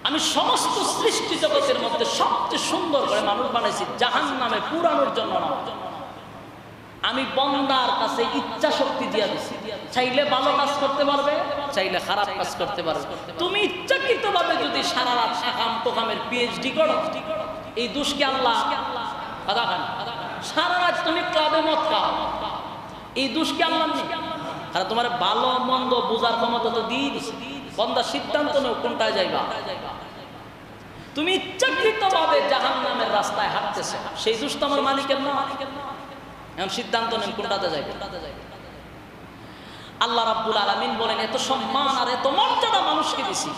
আমি সমস্ত সৃষ্টি জগতের মধ্যে সবচেয়ে সুন্দর করে মানুষ বানাইছি জাহান্নামে পুরানোর জন্য না। আমি বান্দার কাছে ইচ্ছা শক্তি দিয়া দিছি, চাইলে ভালো কাজ করতে পারবে, চাইলে খারাপ কাজ করতে পারবে। তুমি ইচ্ছাকৃতভাবে যদি সারা রাত আকাম পোকামের পিএইচডি করো, এই দোষকে আল্লাহ কথা খান। সারা রাত তুমি ক্লাবে মদ খাও, এই দোষকে আল্লাহ নেই। আর তোমার ভালো মন্দ বোঝার ক্ষমতা তো দিয়ে দিছে। বান্দা সিদ্ধান্ত নেও কোনটায় যাইবা। তুমি ইচ্ছাকৃতভাবে জাহান্নামের রাস্তায় হাঁটতেছে, সেই দোষ তো আমার মালিকের না। এখন সিদ্ধান্ত নেন কোনটাতে যাইবে। আল্লাহ রাব্বুল আলামিন বলেন এত সম্মান আর এত মর্যাদা মানুষকে দিছি,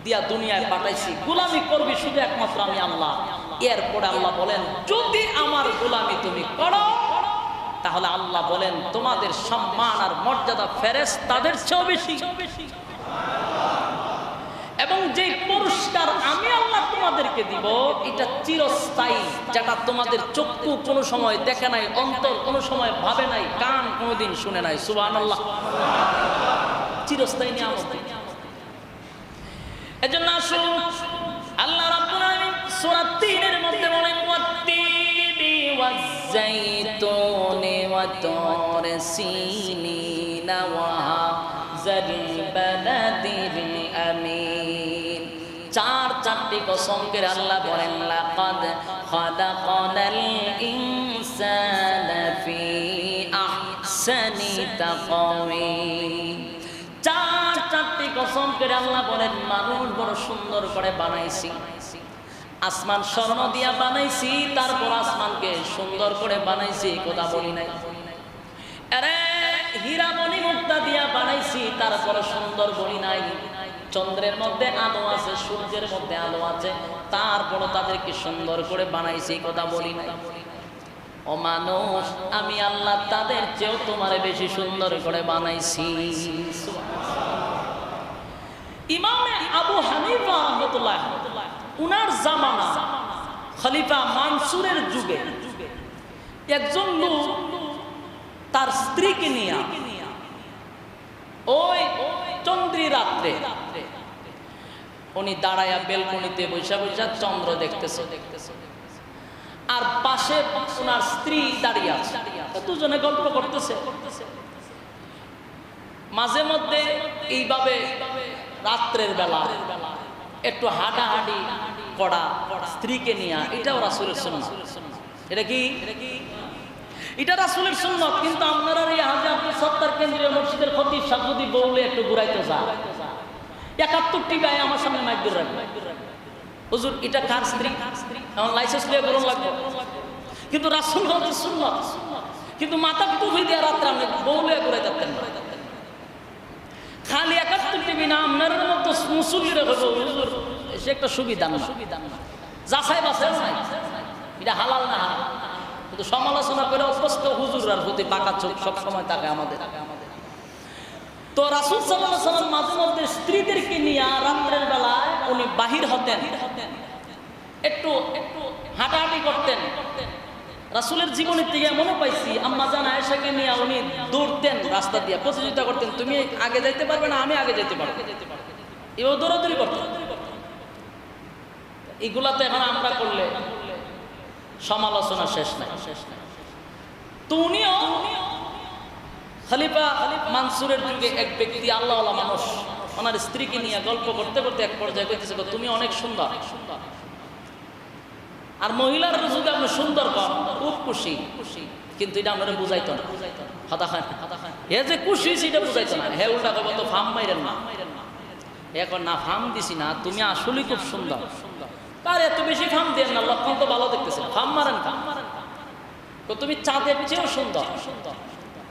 দিয়া দুনিয়ায় পাঠাইছি, গোলামি করবি শুধু একমাত্র আমি আল্লাহ। এরপরে আল্লাহ বলেন যদি আমার গোলামি তুমি করো, তাহলে আল্লাহ বলেন তোমাদের সম্মান আর মর্যাদা ফেরেশতাদের চেয়েও বেশি। এবং যে পুরস্কার আমি আল্লাহ তোমাদেরকে দিব এটা চিরস্থায়ী, যেটা তোমাদের চক্ষু কোনো সময় দেখে নাই, অন্তর কোনো সময় ভাবে নাই, কান কোনোদিন শুনে নাই। সুবহানাল্লাহ। চিরস্থায়ী নিয়ামত। এজন্য আসুন আল্লাহ রাব্বুল আলামিন সূরা ৩ এর মধ্যে বলেন ওয়াত্তিনি ওয়াজ-যাইতুনি ওয়া তুরি সিনিনা ওয়া হাযাল বালাদিল আমিন। চারটি কসম করে আল্লাহ বলেন লাকাদ খালাকানাল ইনসানা ফি আহসানি তাকওয়িম। চারটি কসম করে আল্লাহ বলেন মানুষ বড় সুন্দর করে বানাইছি, আসমান স্বর্ণ দিয়া বানাইছি, তারপর আসমানকে সুন্দর করে বানাইছি, কথা বলি নাই। আরে হীরা মণি মুক্তা দিয়া বানাইছি, তারপর সুন্দর বলি নাই। চন্দ্রের মধ্যে আলো আছে, সূর্যের মধ্যে আলো আছে, তারপর তাদেরকে সুন্দর করে বানাইছি, কথা বলি নাই। ও মানুষ, আমি আল্লাহ তাদের চেয়েও তোমারে বেশি সুন্দর করে বানাইছি। ইমামে আবু হানিফা রাহমাতুল্লাহ উনার জামানা খলিফা মানসুরের যুগে একজন লোক তার স্ত্রীকে নিয়ে ওই চন্দ্রী রাত্রে উনি দাঁড়ায়া বেলকনিতে বৈশা বৈশা চন্দ্র দেখতেছে, আর পাশে ওনার স্ত্রী দাঁড়িয়ে আছে, দুজনে গল্প করতেছে। মাঝে মধ্যে এইভাবে রাত্রের বেলা একটু হাঁটাহাঁটি করা স্ত্রীকে নিয়ে, এটাও রাসূলের সুন্নাত। এটা কি? এটা রাসূলের সুন্নাত। কিন্তু আপনারা এই হাজী আব্দুল সত্তার কেন্দ্রীয় মসজিদের খতিব সাহেব যদি বউলে একটু ঘুরাইতে যায়, ৭১টি গায়ে আমার সামনে মাইক ধরে রাখবে, হুজুর এটা কার স্ত্রী, এখন লাইসেন্স নিয়ে বলুন লাগবে। কিন্তু রাসূল বলতে সুন্নাত, কিন্তু মাথা টুপি দিয়ে রাত্রে আপনি বউলে ঘুরাই থাকতেন না। খালি ৭১টি না, আপনার মতো মুসল্লিরা হইব হুজুর সে একটা সুবিধা না, যাচাই বাছাই নাই, এটা হালাল না হারাম। কিন্তু সমালোচনা করে অভ্যস্ত হুজুরার প্রতি পাকা চোখ সব সময় থাকে আমাদের। তো রাসূল সাল্লাল্লাহু আলাইহি ওয়াসাল্লাম মাঝে মধ্যে স্ত্রীদেরকে নিয়ে রাত্রের বেলায় উনি বাহির হতেন, একটু হাঁটাহাঁটি করতেন। রাসূলের জীবনের থেকে এমনও পাইছি আম্মা জান আয়েশাকে নিয়ে উনি দৌড়তেন রাস্তা দিয়ে, প্রতিযোগিতা করতেন, তুমি আগে যাইতে পারবে না, আমি আগে যেতে পারবো, এও দৌড়াদৌড়ি করতেন। এগুলা তো এখন আমরা করলে সমালোচনা শেষ নাই। তো উনিও খলিফা মানসুরের যুগে এক ব্যক্তি আল্লাহওয়ালা মানুষ ওনার স্ত্রীকে নিয়ে গল্প করতে করতে এক পর্যায়ে কইতেছে তুমি অনেক সুন্দর, আর মহিলার যদি আপনি সুন্দর পান খুব খুশি, কিন্তু এটা আপনারা বুঝাইতো না, হাতা খান এ যে খুশি সেটা বুঝাইতো না। হে উল্টা কব তো ফার্ম মাইরেন না, এখন না ফার্ম দিছি না, তুমি আসলে খুব সুন্দর, তার এত বেশি ফার্ম দেন না, লক্ষণ তো ভালো দেখতেছে, ফার্ম মারেন না, তো তুমি চাঁদের চেয়েও সুন্দর।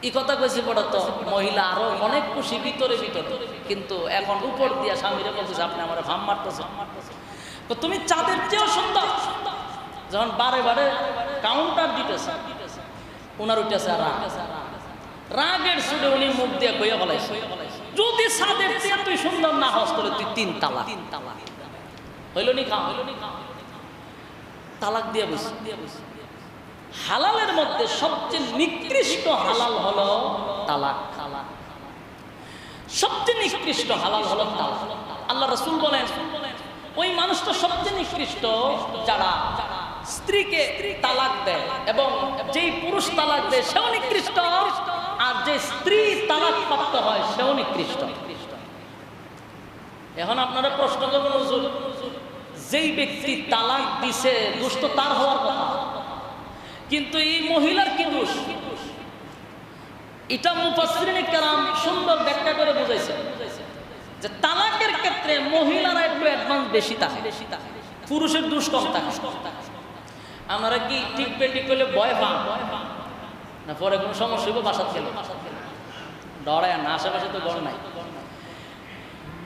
এই কথা কইছে পড়া তো মহিলা আরো অনেক খুশি ভিতরে ভিতরে, কিন্তু এখন উপর দিয়া স্বামীরা বলতেছে আপনি আমার ফার্ম মারতেছে, তো তুমি চাঁদের চেয়েও সুন্দর। যখন বারে বারে কাউন্টার দিতেছে ওনার উঠেছে রাগের সুরে উনি মুখ দিয়ে কইয়া বলাইছে যদি চাঁদের চেয়ে তুই সুন্দর না হস তাহলে তুই ৩ তালাক। হইল নি খাও, তালাক দিয়ে বসে। হালালের মধ্যে সবচেয়ে নিকৃষ্ট হালাল হলো তালাক, সবচেয়ে নিকৃষ্ট হালাল হলো তালাক। আল্লাহ রাসূল বলেন ওই মানুষটা সবচেয়ে নিকৃষ্ট যারা স্ত্রীকে তালাক দেয়, এবং যেই পুরুষ তালাক দেয় সেও নিকৃষ্ট, আর যে স্ত্রী তালাক প্রাপ্ত হয় সেও নিকৃষ্ট। এখন আপনারা প্রশ্ন করবেন হুজুর যেই ব্যক্তি তালাক দিছে দোষ তো তার হওয়ার কথা, কিন্তু এই মহিলার কি দোষ? এটা মুফাসসিরিনে কেরাম সুন্দর ব্যাখ্যা করে বুঝাইছে যে তালাকের ক্ষেত্রে মহিলারা একটু অ্যাডভান্স বেশি থাকে, পুরুষের দোষ কম থাকে। আমরা কি ঠিক পেটি করলে ভয় পান না, পরে কোনো সমস্যা হইব বাসাত খেলে ডরায় না, আশেপাশে তো ঘর নাই।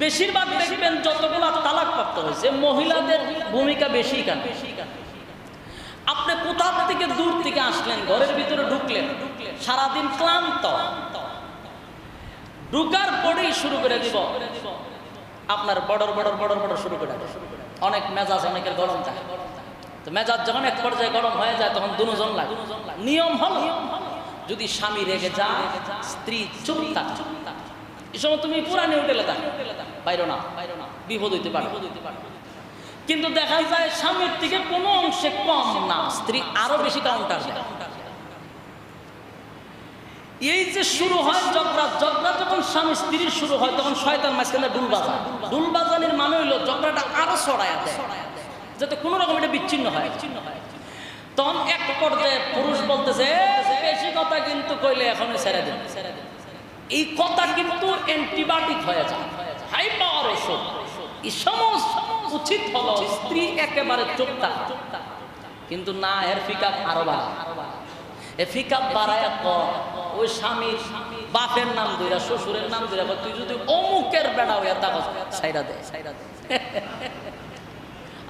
বেশিরভাগ দেখবেন যতগুলো তালাক প্রাপ্ত হয়েছে মহিলাদের ভূমিকা বেশি। কেন? আপনি কোথা থেকে দূর থেকে আসলেন, ঘরের ভিতরে ঢুকলেন, সারাদিন ক্লান্ত, ঢুকার পরেই শুরু করে দিব আপনার বড় শুরু করে। অনেক মেজাজ অনেকের গরম থাকে, তো মেজাজ যখন এক পর্যায়ে গরম হয়ে যায় তখন দুজন লাগে। নিয়ম হলো যদি স্বামী রেগে যায়, স্ত্রী চুপ থাকে। এই সময় তুমি পুরানি হোটেলে থাকো, বাইরো না, বিপদ হইতে পারে। কিন্তু দেখা যায় স্বামীর থেকে কোনো অংশে কম না, স্ত্রী আরো বেশি কাউন্টার দেয়। এই যে শুরু হয় ঝগড়া যখন স্বামী স্ত্রীর শুরু হয় তখন শয়তান মাঝখানে ডুল বাজায়। ডুল বাজানোর মানে হইলো ঝগড়াটা আরো ছড়ায়া দেয় যাতে কোনো রকম এটা বিচ্ছিন্ন হয়। তখন এক পর্যায়ে পুরুষ বলতেছে বেশি কথা কিন্তু কইলে এখনই ছেড়ে দেন। এই কথা কিন্তু অ্যান্টিবায়োটিক হয়ে যায়, হাই পাওয়ার ওষুধ। এই সমস্ত উচিত হলো স্ত্রী একেবারে চুপ থাকে, কিন্তু না, এর ফিকাপ আরো বাড়ায়। এ ফিকাপ বাড়ায় ওই স্বামীর বাপের নাম ধইরা, শ্বশুরের নাম ধইরা, তুই যদি অমুকের বেড়া হইয়া থাকো সাইরা দে।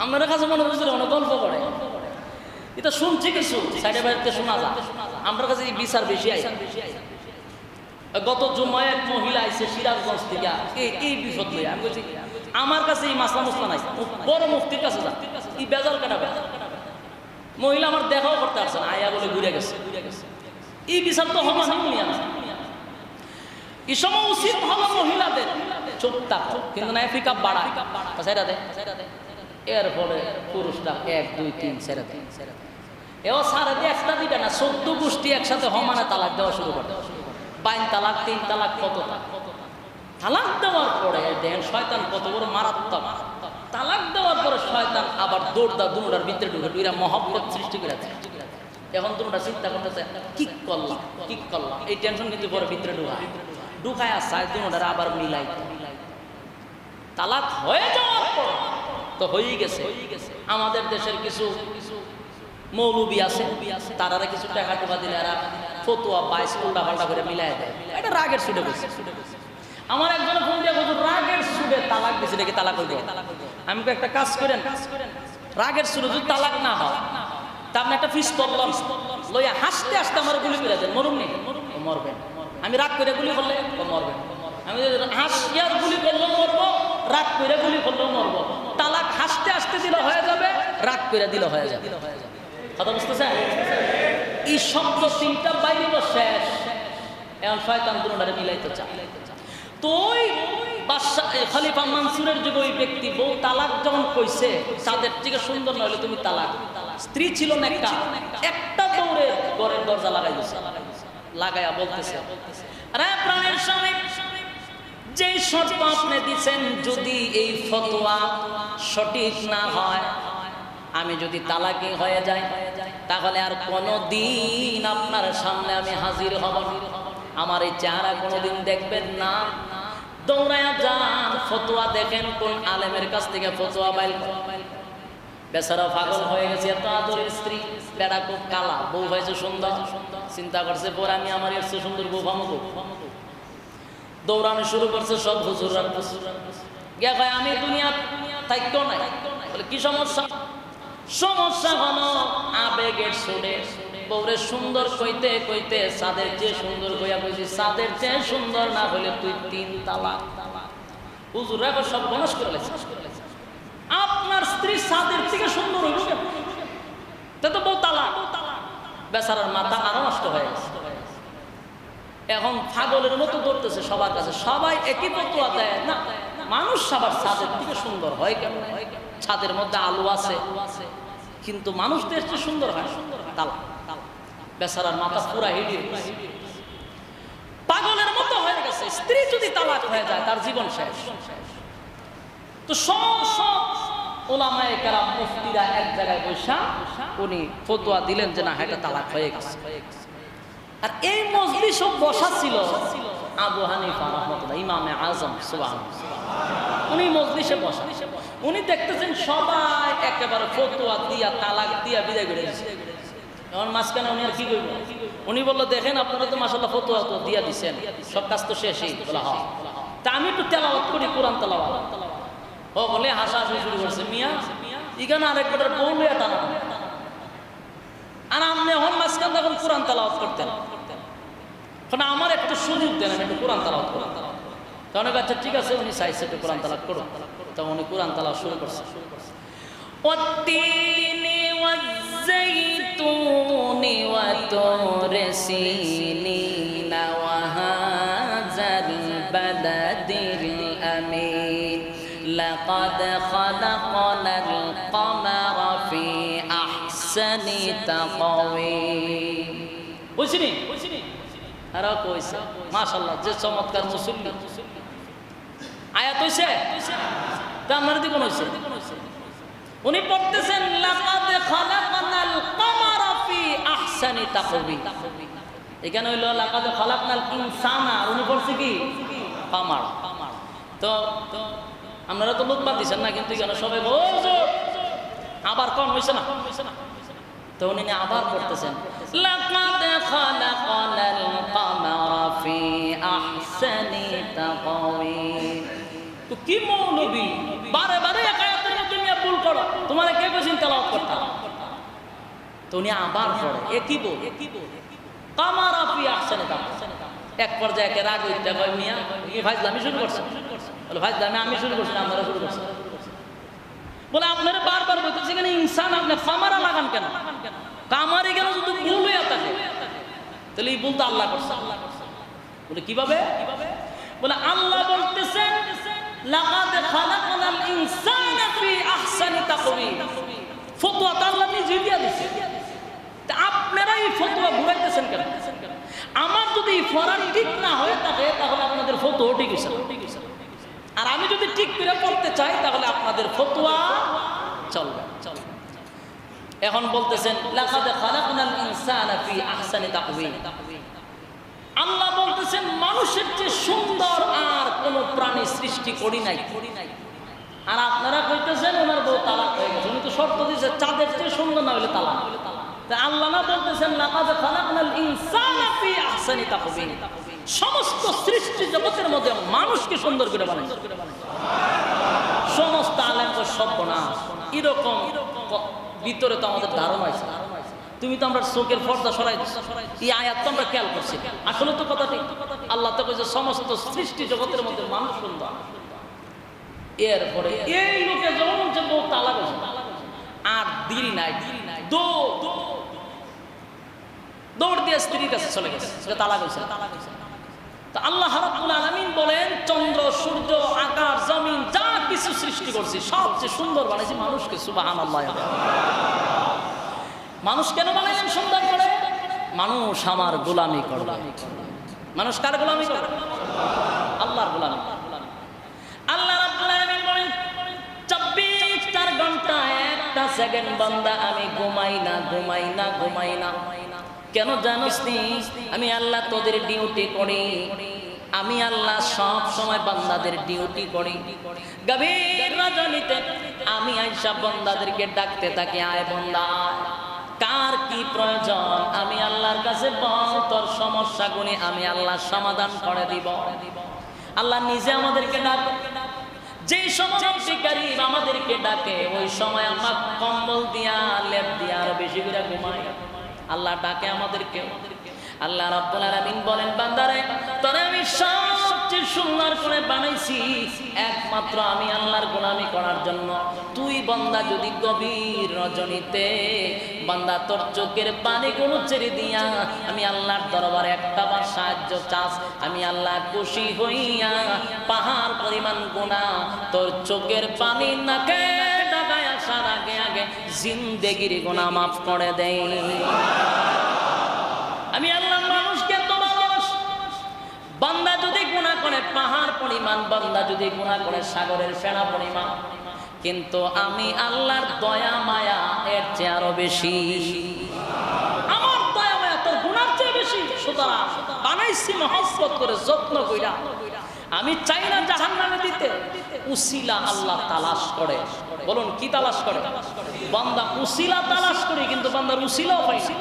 আপনার কাছে মনে হচ্ছে অনেক গল্প করে, এটা শুনছি কিছু সাইডে বাড়িতে শোনা যায়। আমার কাছে এই বিচার বেশি আইছে। গত জুমায় এক মহিলা আইছে সিরাজগঞ্জ থেকে, এই বিপদ লইয়া। আমি বলছি আমার কাছে এই মাসলা মুসলা নাই, বড় মুফতির কাছে যা, এই বেজাল কাটাবে। মহিলা আমার দেখাও করতে আসছে না, আয়া বলে ঘুরে গেছে। এই বিচার তো হবা না। এই সময় উচিত হলো মহিলাদের চুপ থাকো, কিন্তু না ফিকাপ বাড়ায়, ছেড়ে দে। এর ফলে পুরুষটা 1 2 3 ছেড়ে দেয়। এও সারা দিয়ে একটা দিবে না, 14 গোষ্ঠী একসাথে সমানে তালাক দেওয়া শুরু করে। 2 তালাক 3 তালাক, কত তালাক দেওয়ার পরে দেখেন শয়তান কত বড় মারাত্মক। তালাক দেওয়ার পরে শয়তান আবার দৌড়দা দুটার ভিতরে ঢুকে দুইটা মহব্বত সৃষ্টি করে দেয়। এখন দুটা চিন্তা করতেছে কি করলাম, এই টেনশন কিন্তু পরে ভিতরে ঢুকায় আসছে দুটার আবার মিলাই। তালাক হয়ে যাওয়ার পর তো হয়েই গেছে। আমাদের দেশের কিছু মৌলবী আছে, তারা কিছু টাকা টুকা দিলে এরা ফতুয়া 22 উল্টা পাল্টা করে মিলাই দেয়। এটা রাগের সুদে বলছে। আমার একজন ফোন দিয়ে বলছে রাগের সুদে তালাক দিছে, নাকি তালাক হইবে। আমি একটা কাজ করেন, রাগের সুদে যদি তালাক না হয় তা আপনি একটা পিস্তল লইয়া হাসতে হাসতে আমার গুলি করে দেন, মরুন নি, মরবেন। আমি রাগ করে গুলি করলে মরবেন। আমি হাসিয়ার গুলি করলেও মরবো, রাগ করে গুলি করলেও মরবো। তালাক হাসতে হাসতে দিলে হয়ে যাবে, রাগ করে দিলে হয়ে যাবে। কথা বুঝতেছেন? এই শব্দ 3টা বাইরে শেষ। এখন শয়তান দুটারে মিলাইতে চায়। তো ওই বাদশাহ খলিফা মানসুরের যুগে ওই ব্যক্তি বউ তালাক যখন কইছে, তাদের থেকে সুন্দর না হলে তুমি তালাক। স্ত্রী ছিল একটা দৌড়ে ঘরের দরজা লাগাই দিছে, লাগাইয়া বলতেছে আরে প্রাণের স্বামী, যেই শর্ত আপনি দিচ্ছেন যদি এই ফতোয়া সঠিক না হয়, আমি যদি তালাকি হয়ে যাই, তাহলে আর কোনোদিন আপনার সামনে আমি হাজির হব না, আমার এই চেহারা কোনোদিন দেখবেন না। দৌড়ায়া যান, ফতোয়া দেখেন কোন আলেমের কাছ থেকে ফতোয়া বাইল। বেচারা পাগল হয়ে গেছে, এত আদরের স্ত্রী, বেড়া খুব কালা, বউ হয়েছে সুন্দর। চিন্তা করছে পরে আমি আমার এর চেয়ে সুন্দর বউ পাবো। দৌড়ানো শুরু করছে সব হুজুররা। গিয়া কয় আমি দুনিয়া থাকতো নাই। বলে কি সমস্যা? সমস্যা হলো আবেগের সুরে বউরে সুন্দর কইতে কইতে সাদের চেয়ে সুন্দর কইয়া কইছি, সাদের চেয়ে সুন্দর না হলে তুই 3 তালাক। হুজুররা সব গণস করে লেছে। আপনার স্ত্রী সাদের থেকে সুন্দর হইল কেন? তা তো বউ তালাক। বেচারার মাথা আরো নষ্ট হয়ে গেছে। এখন ছাগলের মতো ধরতেছে সবার কাছে, সবাই একই ফতোয়া দেয় না। মানুষ সবার ছাদের থেকে সুন্দর হয় কেমন? ছাদের মধ্যে আলো আছে, কিন্তু মানুষ দেশ চেয়ে সুন্দর হয় তালাক। বেচারার মাথা পুরা হিডিয়ে পাগলের মতো হয়ে গেছে। স্ত্রী যদি তালাক হয়ে যায় তার জীবন শেষ। তো সব ওলামায়ে কেরাম মুফতিরা এক জায়গায় বসা উনি ফতোয়া দিলেন যে না, এটা তালাক হয়ে গেছে। আর এই মজলিসও বসা ছিল আবু হানিফা রাহমাতুল্লাহ, ইমামে আজম, সুবহানাল্লাহ। উনি মজলিসে বসা, উনি দেখতেছেন সবাই একেবারে ফতোয়া দিয়া তালাক দিয়া বিদায় করে দিচ্ছে। এখন মাঝখানে উনি আর কি করবেন? উনি বললো দেখেন আপনারা তো মাশাআল্লাহ ফতোয়া তো দিয়া দিচ্ছেন, সব কাজ তো শেষই। বলা হয় তা আমি একটু তেলাওয়াত করি, কোরআন তেলাওয়াত। ও বলে হাসাহাসি শুরু করছে, মিয়া এখানে আরেকবার বউ লইয়া টানা। কোরআন তেলাওয়াত করতেন, কারণ আমার একটু সুযোগ দেন, আমি একটু কোরআন তেলাওয়াত করব। তখন আচ্ছা ঠিক আছে, উনি চাইছে একটু কোরআন তেলাওয়াত করো, তখন উনি কোরআন তেলাওয়াত শুরু করছে। ওয়াত্তিনি ওয়াজ্জাইতুনি ওয়া তুরি সিনিনা ওয়া হাযাল বালাদিল আমিন লাকাদ খালাকনাল কমারা ফি আহসানি তাকওয়িম। বুঝছিনি? আর কইছে মাশাআল্লাহ, যে চমৎকার মুসল্লি। আয়াত হইছে তা আপনার দিকে কোন হইছে? উনি পড়তেছেন লাকাদ খালাকনাল কমারা ফি আহসানি তাকওয়িম। এখানে হইল লাকাদ খালাকনাল ইনসানা, উনি পড়ছে কি কামার। তো আপনারা তো লোকমান দিচ্ছেন না, কিন্তু এখানে সবাই বলছো আবার কম হইছে না, তো উনি আবার পড়তেছেন লাকাদ খালাকনাল কমারা ফি আহসানি তাকওয়িম। তো কি মৌলবী বারে বারে এক আয়াতের মধ্যে নিয়ে ভুল করো, তোমার কে কইছেন তেলাওয়াত করতে? তো উনি আবার পড়ে একই বল কামারা ফি আহসানি তাকওয়িম। এক পর্যায়ে একে রাগ হইতে কয় মিয়া কি ফাজলামি শুরু করছেন? বলে ফাজলামি আমি শুরু করছি, আপনারা শুরু করছেন। বলে আপনারা বারবার বলতেছি কেন ইনসান, আপনি কামারা লাগান কেন? কামারে কেন যদি ভুল হইয়া থাকে, তাহলে এই ভুল তো আল্লাহ করছে। বলে কিভাবে? বলে আল্লাহ বলতেছেন লাকাদ খালাকনাল ইনসানা ফি আহসানি তাকওয়িম। ফতোয়া তো আল্লাহ নিজে দিয়া দিয়েছে, তা আপনারা এই ফতোয়া ঘুরাইতেছেন কেন? আমার যদি ফরান ঠিক না হয়ে থাকে তাহলে আপনাদের ফতোয়া ঠিক হইছে, আর আমি যদি ঠিক করে পড়তে চাই তাহলে আপনাদের ফতোয়া চলবে। এখন বলতেছেন লাকাদ খালাকনাল ইনসানা ফি আহসানি তাকওয়িম। আল্লাহ বলতেছেন মানুষের চেয়ে সুন্দর আর কোন প্রাণী সৃষ্টি করি নাই। আর আপনারা কইতেছেন ওনার বউ তালাক হয়ে গেছে, উনি তো শর্ত দিয়েছে চাঁদের চেয়ে সুন্দর না হলে তালাক। তাই আল্লাহ না বলতেছেন লাকাদ খালাকনাল ইনসানা ফি আহসানি তাকওয়িম। সমস্ত সৃষ্টি জগতের মধ্যে মানুষকে সুন্দর করে বানাইছে। সমস্ত আলেমকে সর্বনাশ, এরকম ভিতরে তো আমাদের ধারণা আছে। তুমি তো আমরা চোখের পর্দা সরাই দিচ্ছ, এই আয়াত তো আমরা খেয়াল করছি। আসলে তো কথা ঠিক, আল্লাহ তো কইছে সমস্ত সৃষ্টি জগতের মধ্যে মানুষ সুন্দর। এরপরে এই লোকে যখন যে বউ তালাক হয়েছে আর দেরি নাই, দৌড় দিয়ে স্ত্রীর কাছে চলে গেছে, সেটা তালাক হয়েছে। তো আল্লাহ রাব্বুল আলামিন বলেন চন্দ্র সূর্য আকাশ জমিন যা কিছু সৃষ্টি করছি সবচেয়ে সুন্দর বানাইছি মানুষকে। সুবহানাল্লাহ। মানুষ কেন বানাইলেন সুন্দর করে? মানুষ আমার গোলামি করবে। মানুষ কার গোলামি করবে? আল্লাহর গোলামি। আল্লাহ রাব্বুল আলামিন বলেন 24 ঘন্টা একটা সেকেন্ড বান্দা আমি ঘুমাই না। কেন জানোস নি? আমি আল্লাহ তোদের ডিউটি করি। আমি আল্লাহ সব সময় বান্দাদের ডিউটি করি। গভীর রজনীতে আমি আয়েশা বান্দাদেরকে ডাকতে থাকি, আয় বান্দা কার কি প্রয়োজন আমি আল্লাহর কাছে বল, তোর সমস্যাগুলি আমি আল্লাহ সমাধান করে দিব। আল্লাহ নিজে আমাদেরকে ডাকে। যে সময় শিকারী আমাদেরকে ডাকে ওই সময় আমরা কম্বল দিয়া লেপ দিয়া আরো বেশি করে ঘুমাই। আল্লাহ ডাকে আমাদেরকে। আল্লাহ রাব্বুল আলামিন বলেন বান্দারে তোরে আমি সবচেয়ে সুন্দর করে বানাইছি একমাত্র আমি আল্লাহর গোলামি করার জন্য। তুই বান্দা যদি গভীর রজনীতে বান্দা তোর চোখের পানি গুলো ছেড়ে দিয়া আমি আল্লাহর দরবারে একটা বার সাহায্য চাস, আমি আল্লাহ খুশি হইয়া পাহাড় পরিমাণ গুনাহ তোর চোখের পানি নাকে ডাকায় আসার আগে আগে জিন্দেগির গুনাহ মাফ করে দেই। আমি আল্লাহ মানুষকে এত ভালোবাসি। বান্দা যদি গুনাহ করে পাহাড় পরিমাণ, বান্দা যদি গুনাহ করে সাগরের ফেনা পরিমাণ, কিন্তু আমি আল্লাহর দয়া মায়া এর চেয়ে আরো বেশি। আমার দয়া মায়া তোর গুনার চেয়ে বেশি। সুতরাং বানাইছি মহব্বত করে যত্ন কইরা। আমি চাই না জাহান্নামে দিতে। উসিলা আল্লাহ তালাশ করে। বলুন কি তালাশ করে? বান্দা উসিলা তালাশ করে, কিন্তু বান্দার উসিলাও পাই না।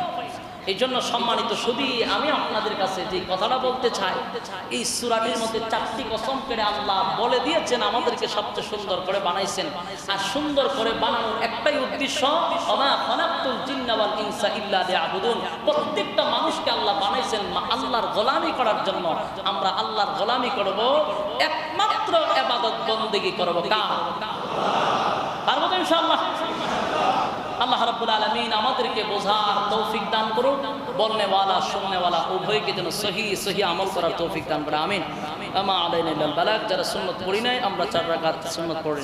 এই জন্য সম্মানিত শুধু আমি আপনাদের কাছে যে কথাটা বলতে চাই, এই সূরাটির মধ্যে 4টি কসম করে আল্লাহ বলে দিয়েছেন আমাদেরকে সবচেয়ে সুন্দর করে বানাইছেন। আর সুন্দর করে বানানোর একটাই উদ্দেশ্য, ওমা খালাকতুল জিন্না ওয়াল ইনসা ইল্লা লিয়াবুদুন। প্রত্যেকটা মানুষকে আল্লাহ বানাইছেন আল্লাহর গোলামি করার জন্য। আমরা আল্লাহর গোলামি করব, একমাত্র ইবাদত বন্দেগী করব কার? পারবো তো ইনশাআল্লাহ? আল্লাহ রাব্বুল আলামিন আমাদেরকে বোঝার তৌফিক দান করুন, বলনে ওয়ালা শুননে ওয়ালা উভয়কে যেন সহি আমল করার তৌফিক দান করে। আমিন। আমা আলাইনা ইল্লাল বালাগ। যারা সুন্নাত পড়ি নাই আমরা 4 রাকাত সুন্নাত পড়ি।